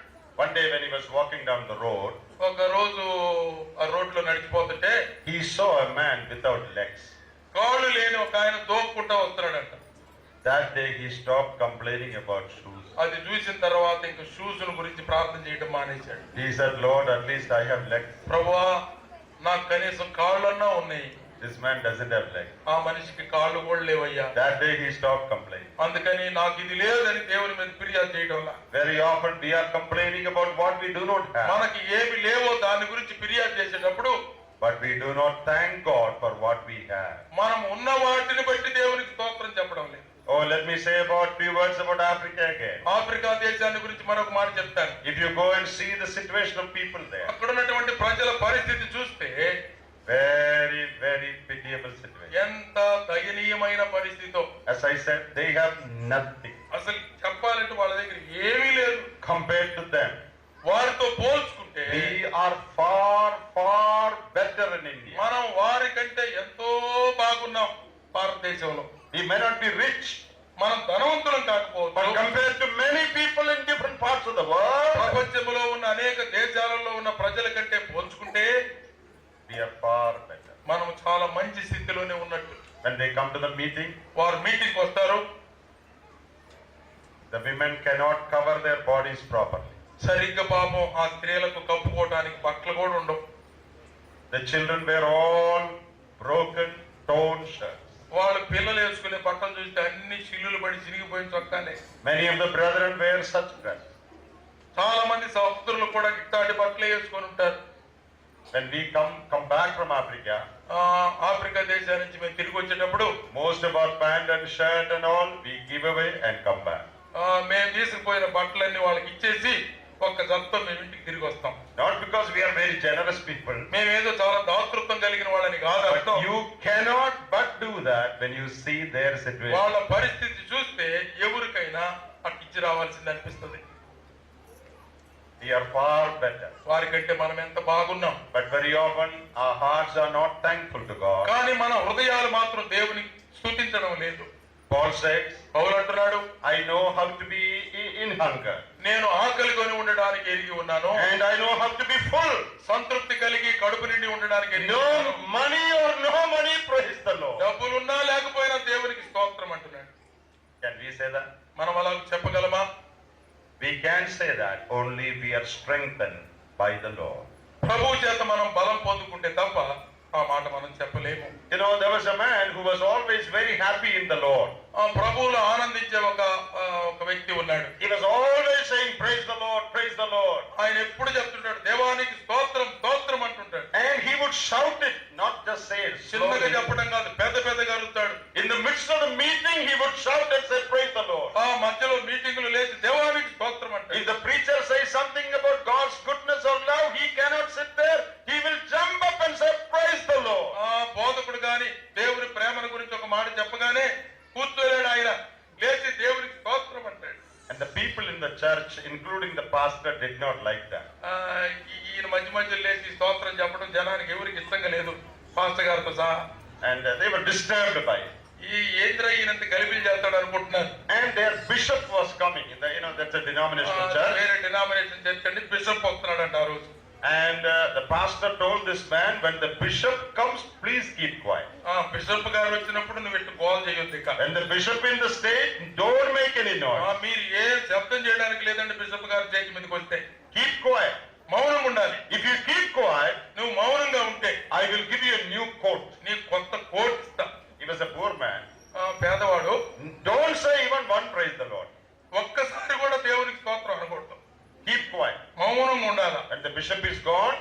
One day when he was walking down the road, ఒక రోజు ఆ రోడ్లో నడిచిపోతుంటే he saw a man without legs. కాళ్ళు లేని ఒక ఆయన దోపుకుంటా వస్తున్నాడంట. That day he stopped complaining about shoes. అది చూసిన తర్వాత ఇంకా షూస్ గురించి ప్రార్థన చేయడం మానేశాడు. He said, Lord, at least I have legs. ప్రభువా నాకు కనీసం కాళ్ళన్నా ఉన్నాయి, This man doesn't have legs. ఆ మనిషికి కాళ్ళు కూడా లేవయ్యా. That day he stopped complaining. అందుకని నాకు ఇది లేదని దేవుని మీద ఫిర్యాదు చేయడం. Very often we are complaining about what we do not have, మనకి ఏమి లేవో దాని గురించి ఫిర్యాదు చేసేటప్పుడు but we do not thank God for what we have. మనం ఉన్న వాటిని బట్టి దేవునికి స్తోత్రం చెప్పడం లేదు. Oh, let me say about few words about Africa again. Africa దేశాన్ని గురించి మరొక మాట చెప్తాను. If you go and see the situation of people there, అక్కడ ఉన్నటువంటి ప్రజల పరిస్థితి చూస్తే very, very pitiable situation. ఎంత దయనీయమైన పరిస్థితితో. As I said, they have nothing. అసలు చెప్పాలంటే వాళ్ళ దగ్గర ఏమీ లేదు. Compared to them, వారితో పోల్చుకుంటే we are far, far better in India. మనం వారికంటే ఎంతో బాగున్నాం భారతదేశంలో. We may not be rich, మనం ధనవంతులం but కాకపోవచ్చు, compared to many people in different parts of the world, ప్రపంచంలో ఉన్న అనేక దేశాలలో ఉన్న ప్రజల కంటే పోల్చుకుంటే we are far better. మనం చాలా మంచి స్థితిలోనే ఉన్నట్టు. When they come to the meeting, వారు మీటింగ్ వస్తారు, the women cannot cover their bodies properly. సరిగ్గా పాపం ఆ స్త్రీలకు కప్పుకోవడానికి బట్టలు కూడా ఉండవు. The children wear all broken, torn shirts. వాళ్ళు పిల్లలు వేసుకునే బట్టలు చూస్తే అన్ని చిల్లులు పడి చిరిగిపోయిన చొక్కానే. Many of the brethren wear such dress. చాలా మంది సహోదరులు కూడా ఇట్లాంటి బట్టలే వేసుకొని ఉంటారు. When we come back from Africa, Africa దేశాల నుంచి మేము తిరిగి వచ్చేటప్పుడు most of our pant and shirt and all we give away and come back. మేము తీసుకుపోయిన బట్టలన్నీ వాళ్ళకి ఇచ్చేసి ఒక్క జతతో మేము ఇంటికి తిరిగి వస్తాం. Not because we are very generous people, మేమేదో చాలా దాతృత్వం కలిగిన వాళ్ళని కాదు but అర్థం. you cannot but do that when you see their situation. వాళ్ళ పరిస్థితి చూస్తే ఎవరికైనా అటు ఇచ్చి రావాల్సింది అనిపిస్తుంది. We are far better, వారికంటే మనం ఎంత బాగున్నాం. but very often our hearts are not thankful to God. కానీ మన హృదయాలు మాత్రం దేవుని స్తుతించడం లేదు. Paul says, పౌలు అంటున్నాడు, I know how to be in hunger, నేను ఆకలికొని ఉండడానికి ఎరిగి ఉన్నాను, and I know how to be full. సంతృప్తి కలిగి కడుపు నిండి ఉండడానికి ఎరిగి No ఉన్నాను. money or no money, praise the Lord. డబ్బులున్నా లేకపోయినా దేవునికి స్తోత్రం అంటున్నాడు. Can we say that? మనం అలా చెప్పగలమా? We can say that only we are strengthened by the Lord. ప్రభువు చేత మనం బలం పొందుకుంటే తప్ప ఆ మాట మనం చెప్పలేము. You know, there was a man who was always very happy in the Lord. ఆ ప్రభువులో ఆనందించే ఒక వ్యక్తి ఉన్నాడు. He was always saying, praise the Lord, praise the Lord. ఆయన ఎప్పుడు చెప్తుంటాడు, దేవానికి స్తోత్రం స్తోత్రం అంటుంటాడు. And he would shout it, not just say it చిన్నగా slowly. చెప్పడం కాదు, పెద్ద పెద్దగా అరుస్తాడు. In the midst of the meeting, he would shout and say, praise the Lord. ఆ మధ్యలో మీటింగులు లేచి దేవానికి స్తోత్రం అంటాడు. If the preacher says something about God's goodness or love, he cannot sit there. He will jump up and say, praise the Lord. ఆ బోధకుడు గాని దేవుని ప్రేమను గురించి ఒక మాట చెప్పగానే కూర్చోలేడు, ఆయన లేచి దేవునికి స్తోత్రం అంటాడు. And the people in the church, including the pastor, did not like that. ఈయన మధ్య మధ్యలో లేచి స్తోత్రం చెప్పడం జనానికి ఎవరికి ఇష్టంగా లేదు, పాస్టర్ గారితో సహా. And they were disturbed by it. ఈ ఏంద్ర ఈయనంత గలిబిలి చేస్తాడు అనుకుంటున్నారు. And their bishop was coming. That's a denominational church. వేరే డినామినేషన్ చర్చ్ అండి, బిషప్ వస్తున్నాడు అంట ఆ రోజు. And the pastor told this man, when the bishop comes, please keep quiet. Bishop గారు వచ్చినప్పుడు నువ్వు ఇట్టు గోల్ చేయొద్దు ఇక. When the bishop in the stage, don't make any noise. మీరు ఏ శబ్దం చేయడానికి లేదండి బిషప్ గారు చేతి మీదకి వస్తే. Keep quiet. మౌనంగా ఉండాలి. If you keep quiet, నువ్వు మౌనంగా ఉంటే I will give you a new coat. నీకు కొత్త కోట్ ఇస్తా. He was a poor man. పేదవాడు. Don't say even one praise the Lord. ఒక్కసారి కూడా దేవునికి స్తోత్రం అనకూడదు. Keep quiet. మౌనంగా ఉండాలా. When the bishop is gone,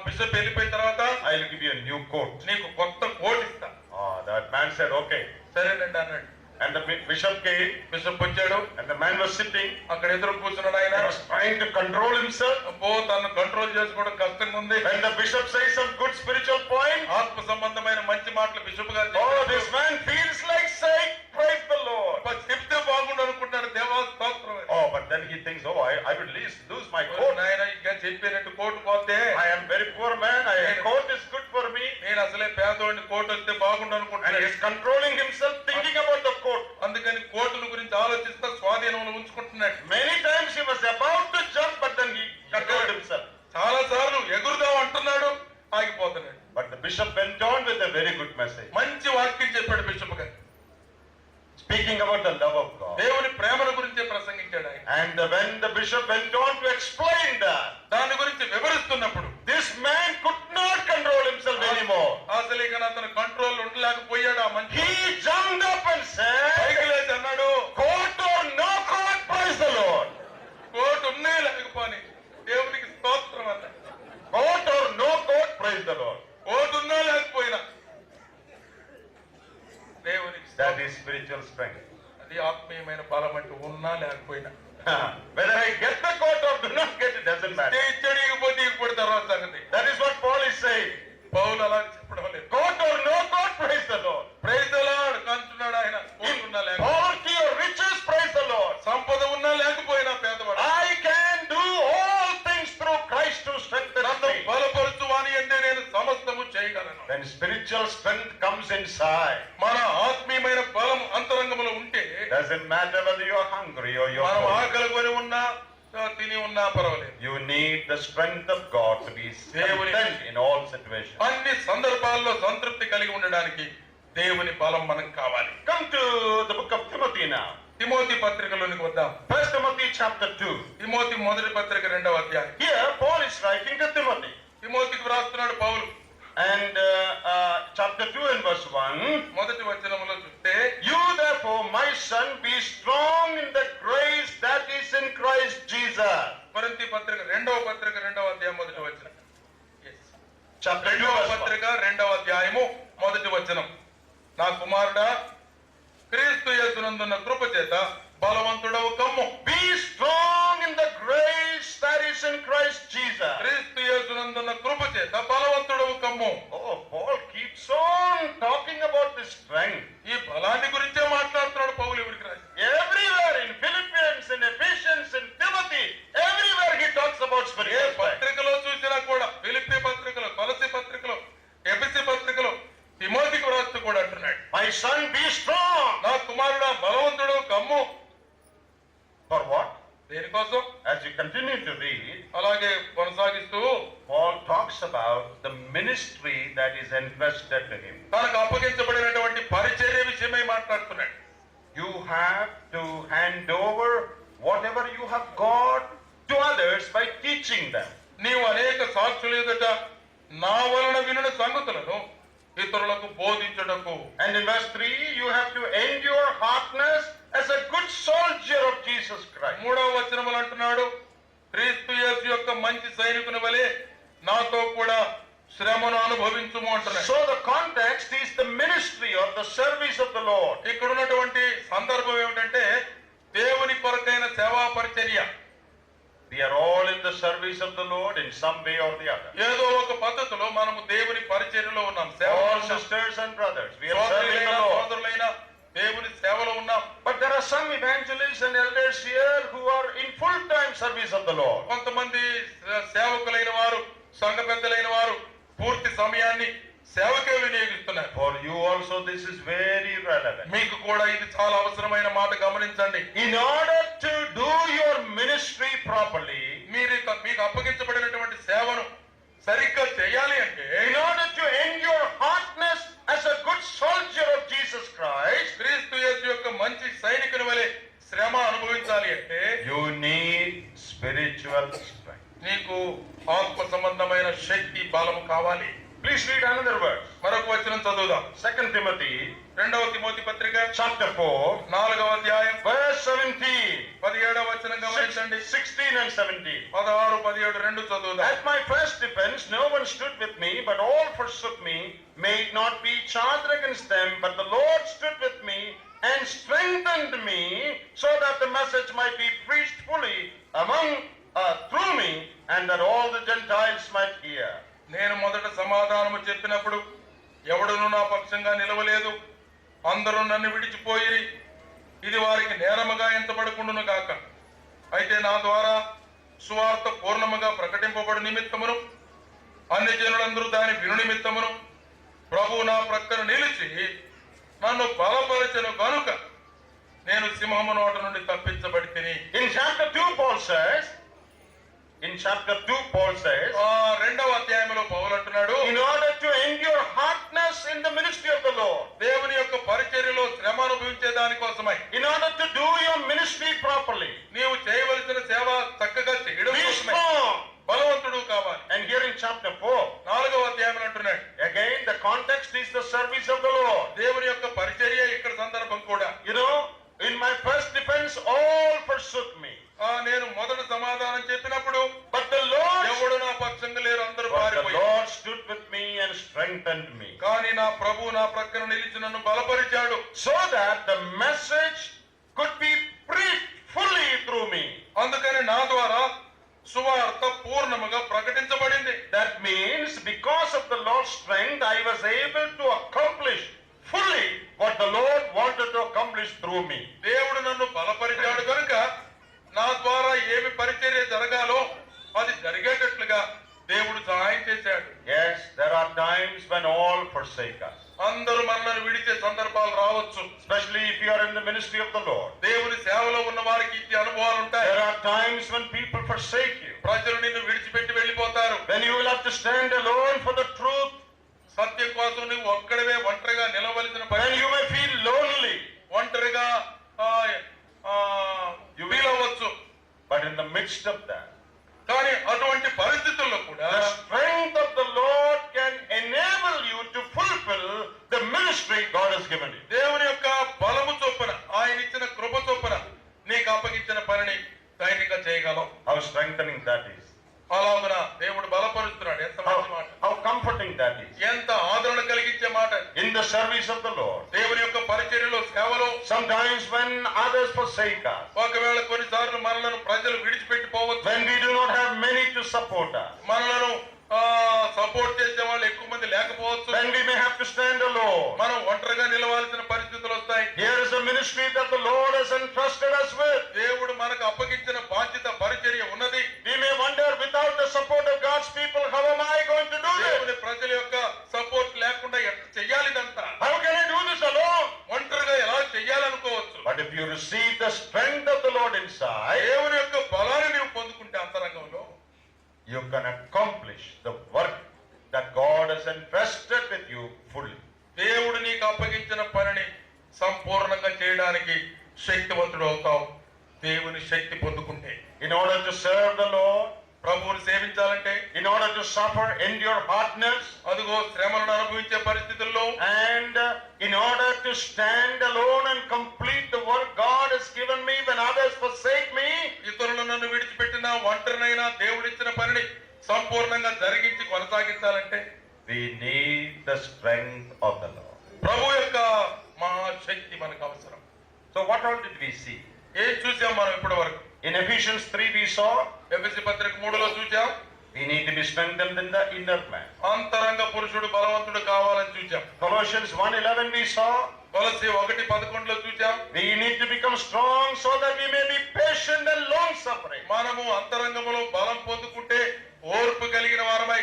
bishop వెళ్ళిపోయిన తర్వాత I will give you a new coat. నీకు కొత్త కోట్ ఇస్తా. That man said, okay. సరేనండి అన్నాడు. And the bishop came, bishop వచ్చాడు. and the man was sitting. అక్కడ ఎదురు కూర్చున్నాడు ఆయన. He was trying to control himself. తను కంట్రోల్ చేసుకోవడం కష్టంగా ఉంది. When the bishop says some good spiritual point, ఆత్మ సంబంధమైన మంచి మాటలు బిషప్ గారు oh, చెప్పారు. this man feels like saying, praise the Lord. చెప్తే బాగుండు అనుకుంటాడు, దేవా స్తోత్రం. Oh, but then he thinks, oh, I will lose my coat. నాయన ఇంకా చెప్పినట్టు కోటు పోతే, I am very poor man. A coat is good for me. నేను అసలే పేదోడిని, కోటు వస్తే బాగుండు And he అనుకుంటాడు. is controlling himself, thinking about the coat. అందుకని కోటుల గురించి ఆలోచిస్తా స్వాధీనంలో ఉంచుకుంటున్నాడు. Many times he was about to jump, but then he controlled himself. చాలా సార్లు ఎగురుదాం అంటున్నాడు, ఆగిపోతున్నాడు. But the bishop went on with a very good message, మంచి వాక్యం చెప్పాడు బిషప్ గారు. speaking about the love of God. దేవుని ప్రేమల గురించే ప్రసంగించాడు ఆయన. And when the bishop went on to explain that, దాని గురించి వివరిస్తున్నప్పుడు this man could not control himself anymore. అసలు ఇక అతను కంట్రోల్ ఉండలేకపోయాడు. ఆ మంచి He jumped up and said, పైకి లేచి అన్నాడు, coat or no coat, praise the Lord. Coat ఉన్నాయి లేకపోని దేవునికి స్తోత్రం అన్నాడు. Coat or no coat, praise the Lord. Coat ఉన్నా లేకపోయినా దేవునికి That is spiritual strength. అది ఆత్మీయమైన బలం అంటే ఉన్నా లేకపోయినా. Whether I get the coat or do not get it doesn't matter. ఇచ్చాడు ఇకపోతే తర్వాత సంగతి. That is what Paul is saying. పౌలు అలా చెప్పడం లేదు. Coat or no coat, praise the Lord. Praise the Lord అంటున్నాడు ఆయన. కోటు ఉన్నా లేకపోయినా, Poverty or riches, praise the Lord. సంపద ఉన్నా spiritual strength comes inside, మన ఆత్మీయమైన బలం అంతరంగంలో ఉంటే doesn't matter whether you're hungry or you're మనం full. ఆకలి కొని ఉన్నా తిని ఉన్నా పర్వాలేదు. You need the strength of God to be content in all situations. అన్ని సందర్భాల్లో సంతృప్తి కలిగి ఉండడానికి దేవుని బలం మనకు కావాలి. Come to the book of Timothy now. Timothy పత్రికలోనికి వద్దాం. 1 Timothy chapter 2. తిమోతి మొదటి పత్రిక 2వ అధ్యాయం. Here Paul is writing to Timothy. తిమోతికి వ్రాస్తున్నాడు పౌలు. And chapter 2 and verse 1. మొదటి వచనంలో చూస్తే, You therefore, my son, be strong in the grace that is in Christ Jesus. కొరింథీ పత్రిక 2వ పత్రిక 2వ అధ్యాయం మొదటి వచనం. Chapter 2 2వ verse 1. పత్రిక 2వ అధ్యాయము మొదటి వచనం. నా కుమారుడా, క్రీస్తు యేసునందున్న కృప చేత బలవంతుడవు కమ్ము. Be strong in the grace that is in Christ Jesus. క్రీస్తు యేసునందున్న కృప చేత బలవంతుడవు కమ్ము. Oh, Paul keeps on talking about this strength. ఈ బలాన్ని గురించే మాట్లాడుతున్నాడు పౌలు ఎవరికి రాసి. Everywhere in Philippians, in Ephesians, in Timothy, everywhere he talks about A spiritual strength. పత్రికలో చూసినా కూడా, ఫిలిప్పీ పత్రికలో, కొలస్సీ పత్రికలో, ఎఫెసీ పత్రికలో, తిమోతికి వ్రాస్తూ కూడా అంటున్నాడు, My son, be strong. నా కుమారుడా బలవంతుడు కమ్ము. For what? దేనికోసం? As you continue to read, అలాగే కొనసాగిస్తూ Paul talks about the ministry that is entrusted to him. తనకు అప్పగించబడినటువంటి పరిచర్య విషయమై మాట్లాడుతున్నాడు. You have to hand over whatever you have got to others by teaching them. నీవు అనేక సాక్షుల ఎదుట నా వలన వినున సంగతులను ఇతరులకు బోధించుటకు. And in verse 3, you have to endure hardness as a good soldier of Jesus Christ. 3వ వచనములు అంటున్నాడు, క్రీస్తు యేసు యొక్క మంచి సైనికుని వలె నాతో కూడా శ్రమను అనుభవించుము అంటున్నాడు. So the context is the ministry or the service of the Lord. ఇక్కడ ఉన్నటువంటి సందర్భం ఏమిటంటే దేవుని కొరకైన సేవా పరిచర్య. We are all in the service of the Lord in some way or the other. ఏదో ఒక పద్ధతిలో మనము దేవుని పరిచర్యలో ఉన్నాం. All sisters and brothers, we are serving the Lord. సోదరులైన దేవుని సేవలో ఉన్నాం. But there are some evangelists and elders here who are in full-time service of the Lord. కొంతమంది సేవకులైన వారు, సంఘ పెద్దలైన వారు పూర్తి సమయాన్ని సేవకే వినియోగిస్తున్నారు. For you also this is very relevant. మీకు కూడా ఇది చాలా అవసరమైన మాట గమనించండి. In order to do your ministry properly, మీకు అప్పగించబడినటువంటి సేవను సరిగ్గా చేయాలి అంటే, in order to endure hardness as a good soldier of Jesus Christ, క్రీస్తు యేసు యొక్క మంచి సైనికుని వలె శ్రమ అనుభవించాలి అంటే you need spiritual strength. నీకు ఆత్మ సంబంధమైన శక్తి బలము కావాలి. Please read another verse. మరొక వచనం చదువుదాం. 2 Timothy 2వ తిమోతి పత్రిక chapter 4 4వ అధ్యాయం verse 17. 17వ వచనం గమనించండి. 16 and 17. 16, 17 రెండు చదువుదాం. At my first defense, no one stood with me, but all forsook me. May it not be charged against them, but the Lord stood with me and strengthened me, so that the message might be preached fully through me, and that all the Gentiles might hear. నేను మొదట సమాధానము చెప్పినప్పుడు ఎవడును నా పక్షంగా నిలవలేదు. అందరూ నన్ను విడిచిపోయి ఇది వారికి నేరముగా ఎంచబడకుండును గాక. అయితే నా ద్వారా సువార్త పూర్ణముగా ప్రకటింపబడు నిమిత్తమును అన్ని జనులందరూ దాని విను నిమిత్తమును ప్రభు నా ప్రక్కన నిలిచి నన్ను బలపరచెను గనుక నేను సింహము నోట నుండి తప్పించబడి తిని. In chapter 2 Paul says, 2వ అధ్యాయంలో పౌలు అంటున్నాడు, in order to endure hardness in the ministry of the Lord, దేవుని యొక్క పరిచర్యలో శ్రమ అనుభవించే దానికోసమై, in order to do your ministry properly, నీవు చేయవలసిన సేవ చక్కగా చేయడం be కోసమై strong. బలవంతుడు కావాలి. And here in chapter 4, 4వ అధ్యాయంలో అంటున్నాడు, again the context is the service of the Lord. దేవుని యొక్క పరిచర్య ఇక్కడ సందర్భం కూడా. You know, in my first defense, all forsook me. నేను మొదట సమాధానం చెప్పినప్పుడు But the Lord, ఎవడు నా పక్షంగా లేరు, అందరూ but the పారిపోయారు. Lord stood with me and strengthened me, కానీ నా ప్రభు నా ప్రక్కన నిలిచి నన్ను బలపరిచాడు, so that the message could be preached fully through me. అందుకని నా ద్వారా సువార్త పూర్ణముగా ప్రకటించబడింది. That means because of the Lord's strength, I was able to accomplish fully what the Lord wanted to accomplish through me. దేవుడు నన్ను బలపరిచాడు కనుక నా ద్వారా ఏమి పరిచర్య జరగాలో అది జరిగేటట్లుగా దేవుడు సహాయం చేశాడు. Yes, there are times when all forsake us. అందరూ మనల్ని విడిచే సందర్భాలు రావచ్చు. Especially if you are in the ministry of the Lord. దేవుని సేవలో ఉన్న వారికి ఇట్టి అనుభవాలు ఉంటాయి. There are times when people forsake you. ప్రజలు నిన్ను విడిచిపెట్టి వెళ్ళిపోతారు. When you will have to stand alone for the truth. సత్యం కోసం నువ్వు ఒక్కడివే ఒంటరిగా నిలవలసిన When పని. you may feel lonely. ఒంటరిగా ఫీల్ అవ్వచ్చు. But in the midst of that, కానీ అటువంటి పరిస్థితుల్లో కూడా the strength of the Lord can enable you to fulfill the ministry God has given you. దేవుని యొక్క బలము చొప్పున ఆయన ఇచ్చిన కృప చొప్పున నీకు అప్పగించిన పనిని ధైర్యంగా చేయగలవు. How strengthening that is. అలాగున దేవుడు బలపరుస్తున్నాడు. ఎంత మంచి మాట, How comforting that is. ఎంత ఆదరణ కలిగించే మాట. In the service of the Lord. దేవుని యొక్క పరిచర్యలో సేవలో Sometimes when others forsake us. ఒకవేళ కొన్నిసార్లు మనలను ప్రజలు విడిచిపెట్టిపోవచ్చు. When we do not have many to support us. మనలను సపోర్ట్ చేసే వాళ్ళు ఎక్కువ మంది లేకపోవచ్చు. When we may have to stand alone. మనం ఒంటరిగా నిలవాల్సిన పరిస్థితులు వస్తాయి. Here is a ministry that the Lord has entrusted us with. దేవుడు మనకు అప్పగించిన బాధ్యత పరిచర్య ఉన్నది. We may wonder, without the support of God's people, how am I going to do this? దేవుని ప్రజల యొక్క సపోర్ట్ లేకుండా ఎట్లా చెయ్యాలి ఇదంతా? How can I do this alone? ఒంటరిగా ఎలా చెయ్యాలనుకోవచ్చు. But if you receive the strength of the Lord inside, దేవుని యొక్క బలాన్ని నీవు పొందుకుంటే అంతరంగంలో you can accomplish the work that God has entrusted with you fully. దేవుడు నీకు అప్పగించిన పనిని సంపూర్ణంగా చేయడానికి శక్తివంతుడు అవుతావు. దేవుని శక్తి పొందుకుంటే, In order to serve the Lord, ప్రభువుని సేవించాలంటే, in order to suffer, endure hardness, అదిగో శ్రమలను అనుభవించే పరిస్థితుల్లో, and in order to stand alone and complete the work God has given me when others forsake me, ఇతరులు నన్ను విడిచిపెట్టిన ఒంటరినైనా దేవుడిచ్చిన పనిని సంపూర్ణంగా జరిగించి కొనసాగించాలంటే we need the strength of the Lord. ప్రభు యొక్క మహాశక్తి మనకు అవసరం. So what all did we see? ఏం చూసాం మనం ఇప్పటి వరకు? In Ephesians 3 we saw ఎఫెసీ పత్రిక 3లో చూసాం we need to be strengthened in the inner man. అంతరంగ పురుషుడు బలవంతుడు కావాలని చూసాం. Colossians 1:11 we saw కొలస్సీ 1:11లో చూసాం we need to become strong so that we may be patient and long suffering. మనము అంతరంగములో బలం పొందుకుంటే ఓర్పు కలిగిన వారమై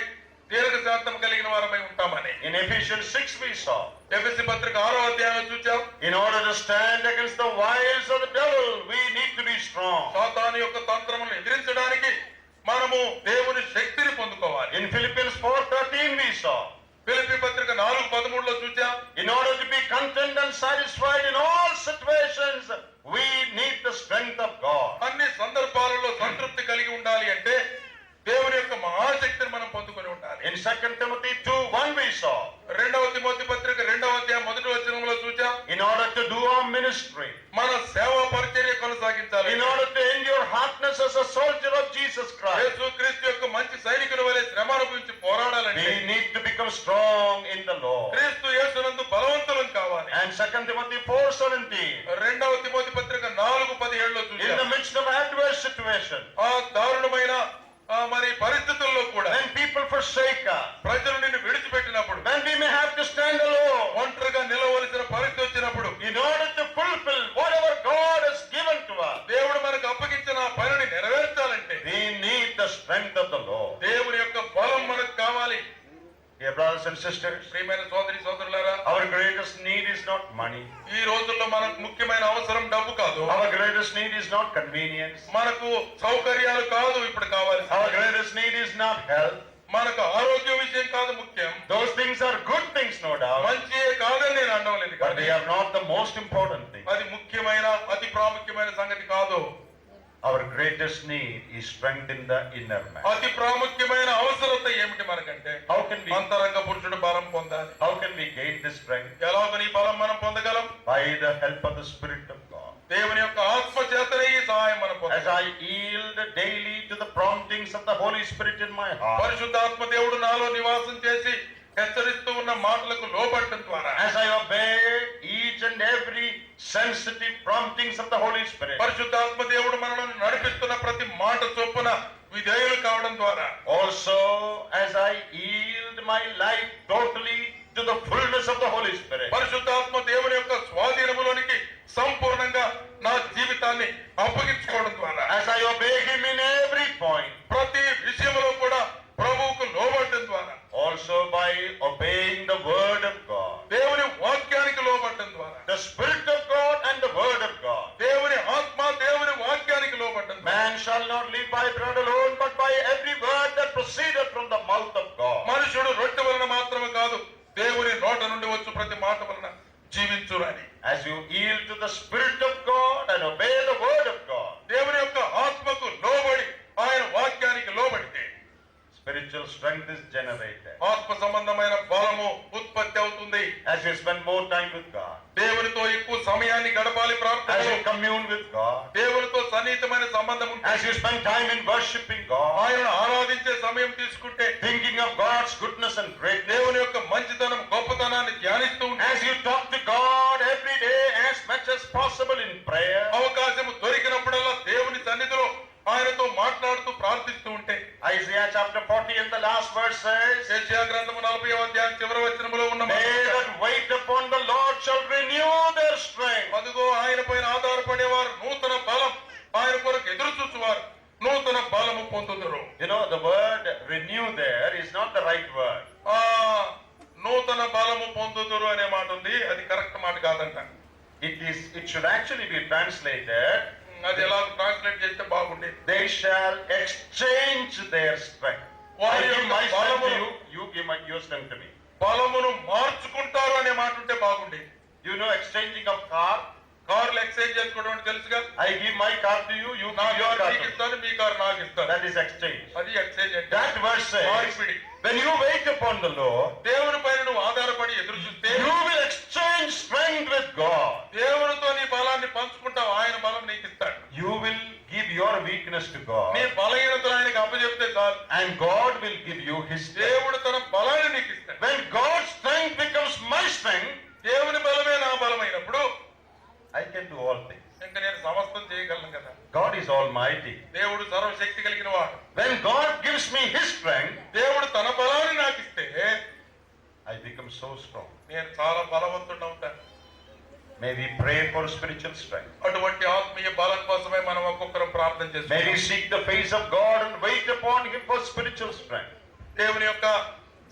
దీర్ఘశాంతం కలిగిన వారమై ఉంటామని. In Ephesians 6 we saw ఎఫెసీ పత్రిక 6వ అధ్యాయంలో చూసాం in order to stand against the wiles of the devil we need to be strong. సాతాను యొక్క తంత్రములను ఎదిరించడానికి మనము దేవుని శక్తిని పొందుకోవాలి. In Philippians 4:13 we saw Philippi పత్రిక 4:13లో చూసాం in order to be content and satisfied in all situations we need the strength of God. అన్ని సందర్భాలలో సంతృప్తి కలిగి ఉండాలి అంటే దేవుని యొక్క మహాశక్తిని మనం పొందుకొని ఉండాలి. In 2 Timothy 2:1 we saw 2వ తిమోతి పత్రిక 2వ అధ్యాయం 1వ వచనంలో చూసాం in order to do our ministry, మన సేవా పరిచర్య కొనసాగించాలి. in order to endure hardness as a soldier of Jesus Christ, యేసుక్రీస్తు యొక్క మంచి సైనికుని వలె శ్రమ అనుభవించి పోరాడాలంటే we need to become strong in the Lord. క్రీస్తు యేసునందు బలవంతులం కావాలి. And 2 Timothy 4:17 2వ తిమోతి పత్రిక 4:17లో in చూసాం the midst of adverse situation, ఆ దారుణమైన మరి పరిస్థితుల్లో కూడా when people forsake us, ప్రజలు నిన్ను విడిచిపెట్టినప్పుడు, when we may have to stand alone, ఒంటరిగా నిలవలసిన పరిస్థితి వచ్చినప్పుడు, in order to fulfill whatever God has given to us, దేవుడు మనకు అప్పగించిన ఆ పనిని నెరవేర్చాలంటే we need the strength of the Lord. దేవుని యొక్క బలం మనకు కావాలి. Dear brothers and sisters, ప్రియమైన సోదరి సోదరులారా, our greatest need is not money. ఈ రోజుల్లో మనకు ముఖ్యమైన అవసరం డబ్బు కాదు. Our greatest need is not convenience. మనకు సౌకర్యాలు కాదు ఇప్పుడు కావాలి. Our greatest need is not health. మనకు ఆరోగ్య విషయం కాదు ముఖ్యం. Those things are good things, no doubt. మంచియే కాదని నేను అనడం లేదు, But కానీ they are not the most important thing. అది ముఖ్యమైన అతి ప్రాముఖ్యమైన సంగతి కాదు. Our greatest need is strength in the inner man. అతి ప్రాముఖ్యమైన అవసరత ఏమిటి మనకంటే How can we అంతరంగ పురుషుడు బలం పొందాలి. how can we gain this strength? ఎలాగో నీ బలం మనం పొందగలం? By the help of the Spirit of God. దేవుని యొక్క ఆత్మ చేతనే ఈ సహాయం మనం As పొందాలి. I yield daily to the promptings of the Holy Spirit in my heart, పరిశుద్ధాత్మ దేవుడు నాలో నివాసం చేసి హెచ్చరిస్తూ ఉన్న మాటలకు లోబడటం ద్వారా, as I obey each and every sensitive promptings of the Holy Spirit, పరిశుద్ధాత్మ దేవుడు మనల్ని నడిపిస్తున్న ప్రతి మాట చొప్పున విధేయులు కావడం ద్వారా, also as I yield my life totally to the fullness of the Holy Spirit, పరిశుద్ధాత్మ దేవుని యొక్క స్వాధీనములోనికి సంపూర్ణంగా నా జీవితాన్ని అప్పగించుకోవడం ద్వారా, as I obey Him in every point, ప్రతి విషయంలో కూడా ప్రభువుకు లోబడటం ద్వారా, also by obeying the word of Man shall not live by bread alone, but by every word that proceedeth from the mouth of God. మనుషుడు రొట్టె వలన మాత్రమే కాదు, దేవుని నోట నుండి వచ్చు ప్రతి మాట వలన జీవించునని. As you yield to the Spirit of God and obey the word of God, దేవుని యొక్క ఆత్మకు లోబడి ఆయన వాక్యానికి లోబడితే spiritual strength is generated. ఆత్మ సంబంధమైన బలము ఉత్పత్తి అవుతుంది. As you spend more time with God, దేవునితో ఎక్కువ సమయాన్ని గడపాలి as ప్రార్థనలో. you commune with God, దేవునితో సన్నిహితమైన సంబంధం ఉంటే, as you spend time in worshiping God, ఆయనను ఆరాధించే సమయం తీసుకుంటే, thinking of God's goodness and greatness, దేవుని యొక్క మంచితనం గొప్పతనాన్ని ధ్యానిస్తూ ఉంటే, as you talk to God every day as much as possible in prayer, అవకాశం దొరికినప్పుడల్లా దేవుని సన్నిధిలో ఆయనతో మాట్లాడుతూ ప్రార్థిస్తూ ఉంటే, Isaiah chapter 40 in the last verse says, యెషయా గ్రంథము 40వ అధ్యాయం చివరి వచనములో ఉన్న they that wait upon the Lord shall renew their strength. అదుగో ఆయన పైన ఆధారపడేవారు నూతన బలం, ఆయన కొరకు ఎదురు చూచువారు నూతన బలము పొందుదురు. You know, the word renew there is not the right word. ఆ నూతన బలము పొందుదురు అనే మాట ఉంది, అది కరెక్ట్ మాట కాదంట. It should actually be translated, అది ఎలా ట్రాన్స్లేట్ చేస్తే బాగుండేది. they shall exchange their strength. I give my strength to you, you give your strength to me. బలమును మార్చుకుంటారు అనే మాట ఉంటే బాగుండేది. You know exchanging of car? కార్లు ఎక్స్చేంజ్ చేసుకోవడం అంటే తెలుసుగా. I give my car to you, you నా give your కారు car నీకు to me. ఇస్తాను, మీ కారు నాకు ఇస్తాను. That is exchange. అది ఎక్స్చేంజ్ అంటే That verse says, మార్పిడి. when you wait upon the Lord, దేవుని పైన నువ్వు ఆధారపడి ఎదురు చూస్తే you will exchange strength with God. దేవునితో నీ బలాన్ని పంచుకుంటావు, ఆయన బలం నీకు ఇస్తాడు. You will give your weakness to నీ God, బలహీనతలు ఆయనకి అప్పచెప్తే చాలు, and God will give you His strength. దేవుడు తన బలాన్ని నీకు ఇస్తాడు. When God's strength becomes my strength, దేవుని బలమే నా బలమైనప్పుడు I can do all things. ఇంకా నేను సమస్తం చేయగలను కదా. God is almighty. దేవుడు సర్వశక్తి కలిగిన వాడు. When God gives me His strength, దేవుడు తన బలాన్ని నాకు ఇస్తే I become so strong. నేను చాలా బలవంతుడు అవుతాను. May we pray for spiritual strength. అటువంటి ఆత్మీయ బలం కోసమే మనం ఒక్కొక్కరం ప్రార్థన May we చేస్తాం. seek the face of God and wait upon Him for spiritual strength. దేవుని యొక్క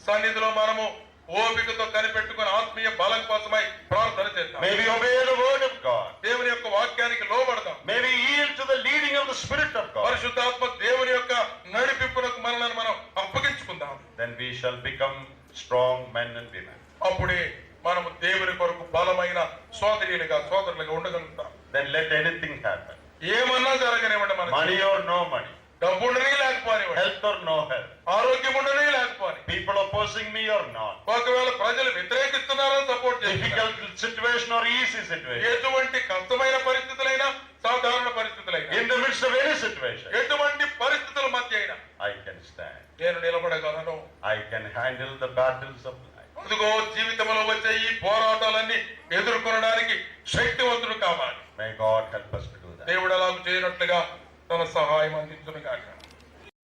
సన్నిధిలో మనము ఓపికతో కనిపెట్టుకుని ఆత్మీయ బలం కోసమై ప్రార్థన చేద్దాం. May we obey the word of God. దేవుని యొక్క వాక్యానికి లోబడదాం. May we yield to the leading of the Spirit of God. పరిశుద్ధాత్మ దేవుని యొక్క నడిపింపునకు మనల్ని మనం అప్పగించుకుందాం. Then we shall become strong men and women. అప్పుడే మనము దేవుని కొరకు బలమైన సోదరులుగా ఉండగలుగుతాం. Then let anything happen. ఏమన్నా జరగనివ్వండి, మన Money or no money, డబ్బు ఉండని లేకపోనివ్వండి, health or no health, ఆరోగ్యం ఉండని లేకపోని, people opposing me or not, ఒకవేళ ప్రజలు వ్యతిరేకిస్తున్నారని సపోర్ట్ చేస్తున్నారు, difficult situation or easy situation, ఎటువంటి కష్టమైన పరిస్థితులైనా సాధారణ పరిస్థితులైనా, in the midst of any situation, ఎటువంటి పరిస్థితుల మధ్య అయినా I can stand. నేను నిలబడగలను. I can handle the battles of life. ఇదిగో జీవితంలో వచ్చే ఈ పోరాటాలన్నీ ఎదుర్కొనడానికి శక్తివంతుడు కావాలి. May God help us to do that. దేవుడు అలాగ చేయనట్లుగా తన సహాయం అందించును గాక.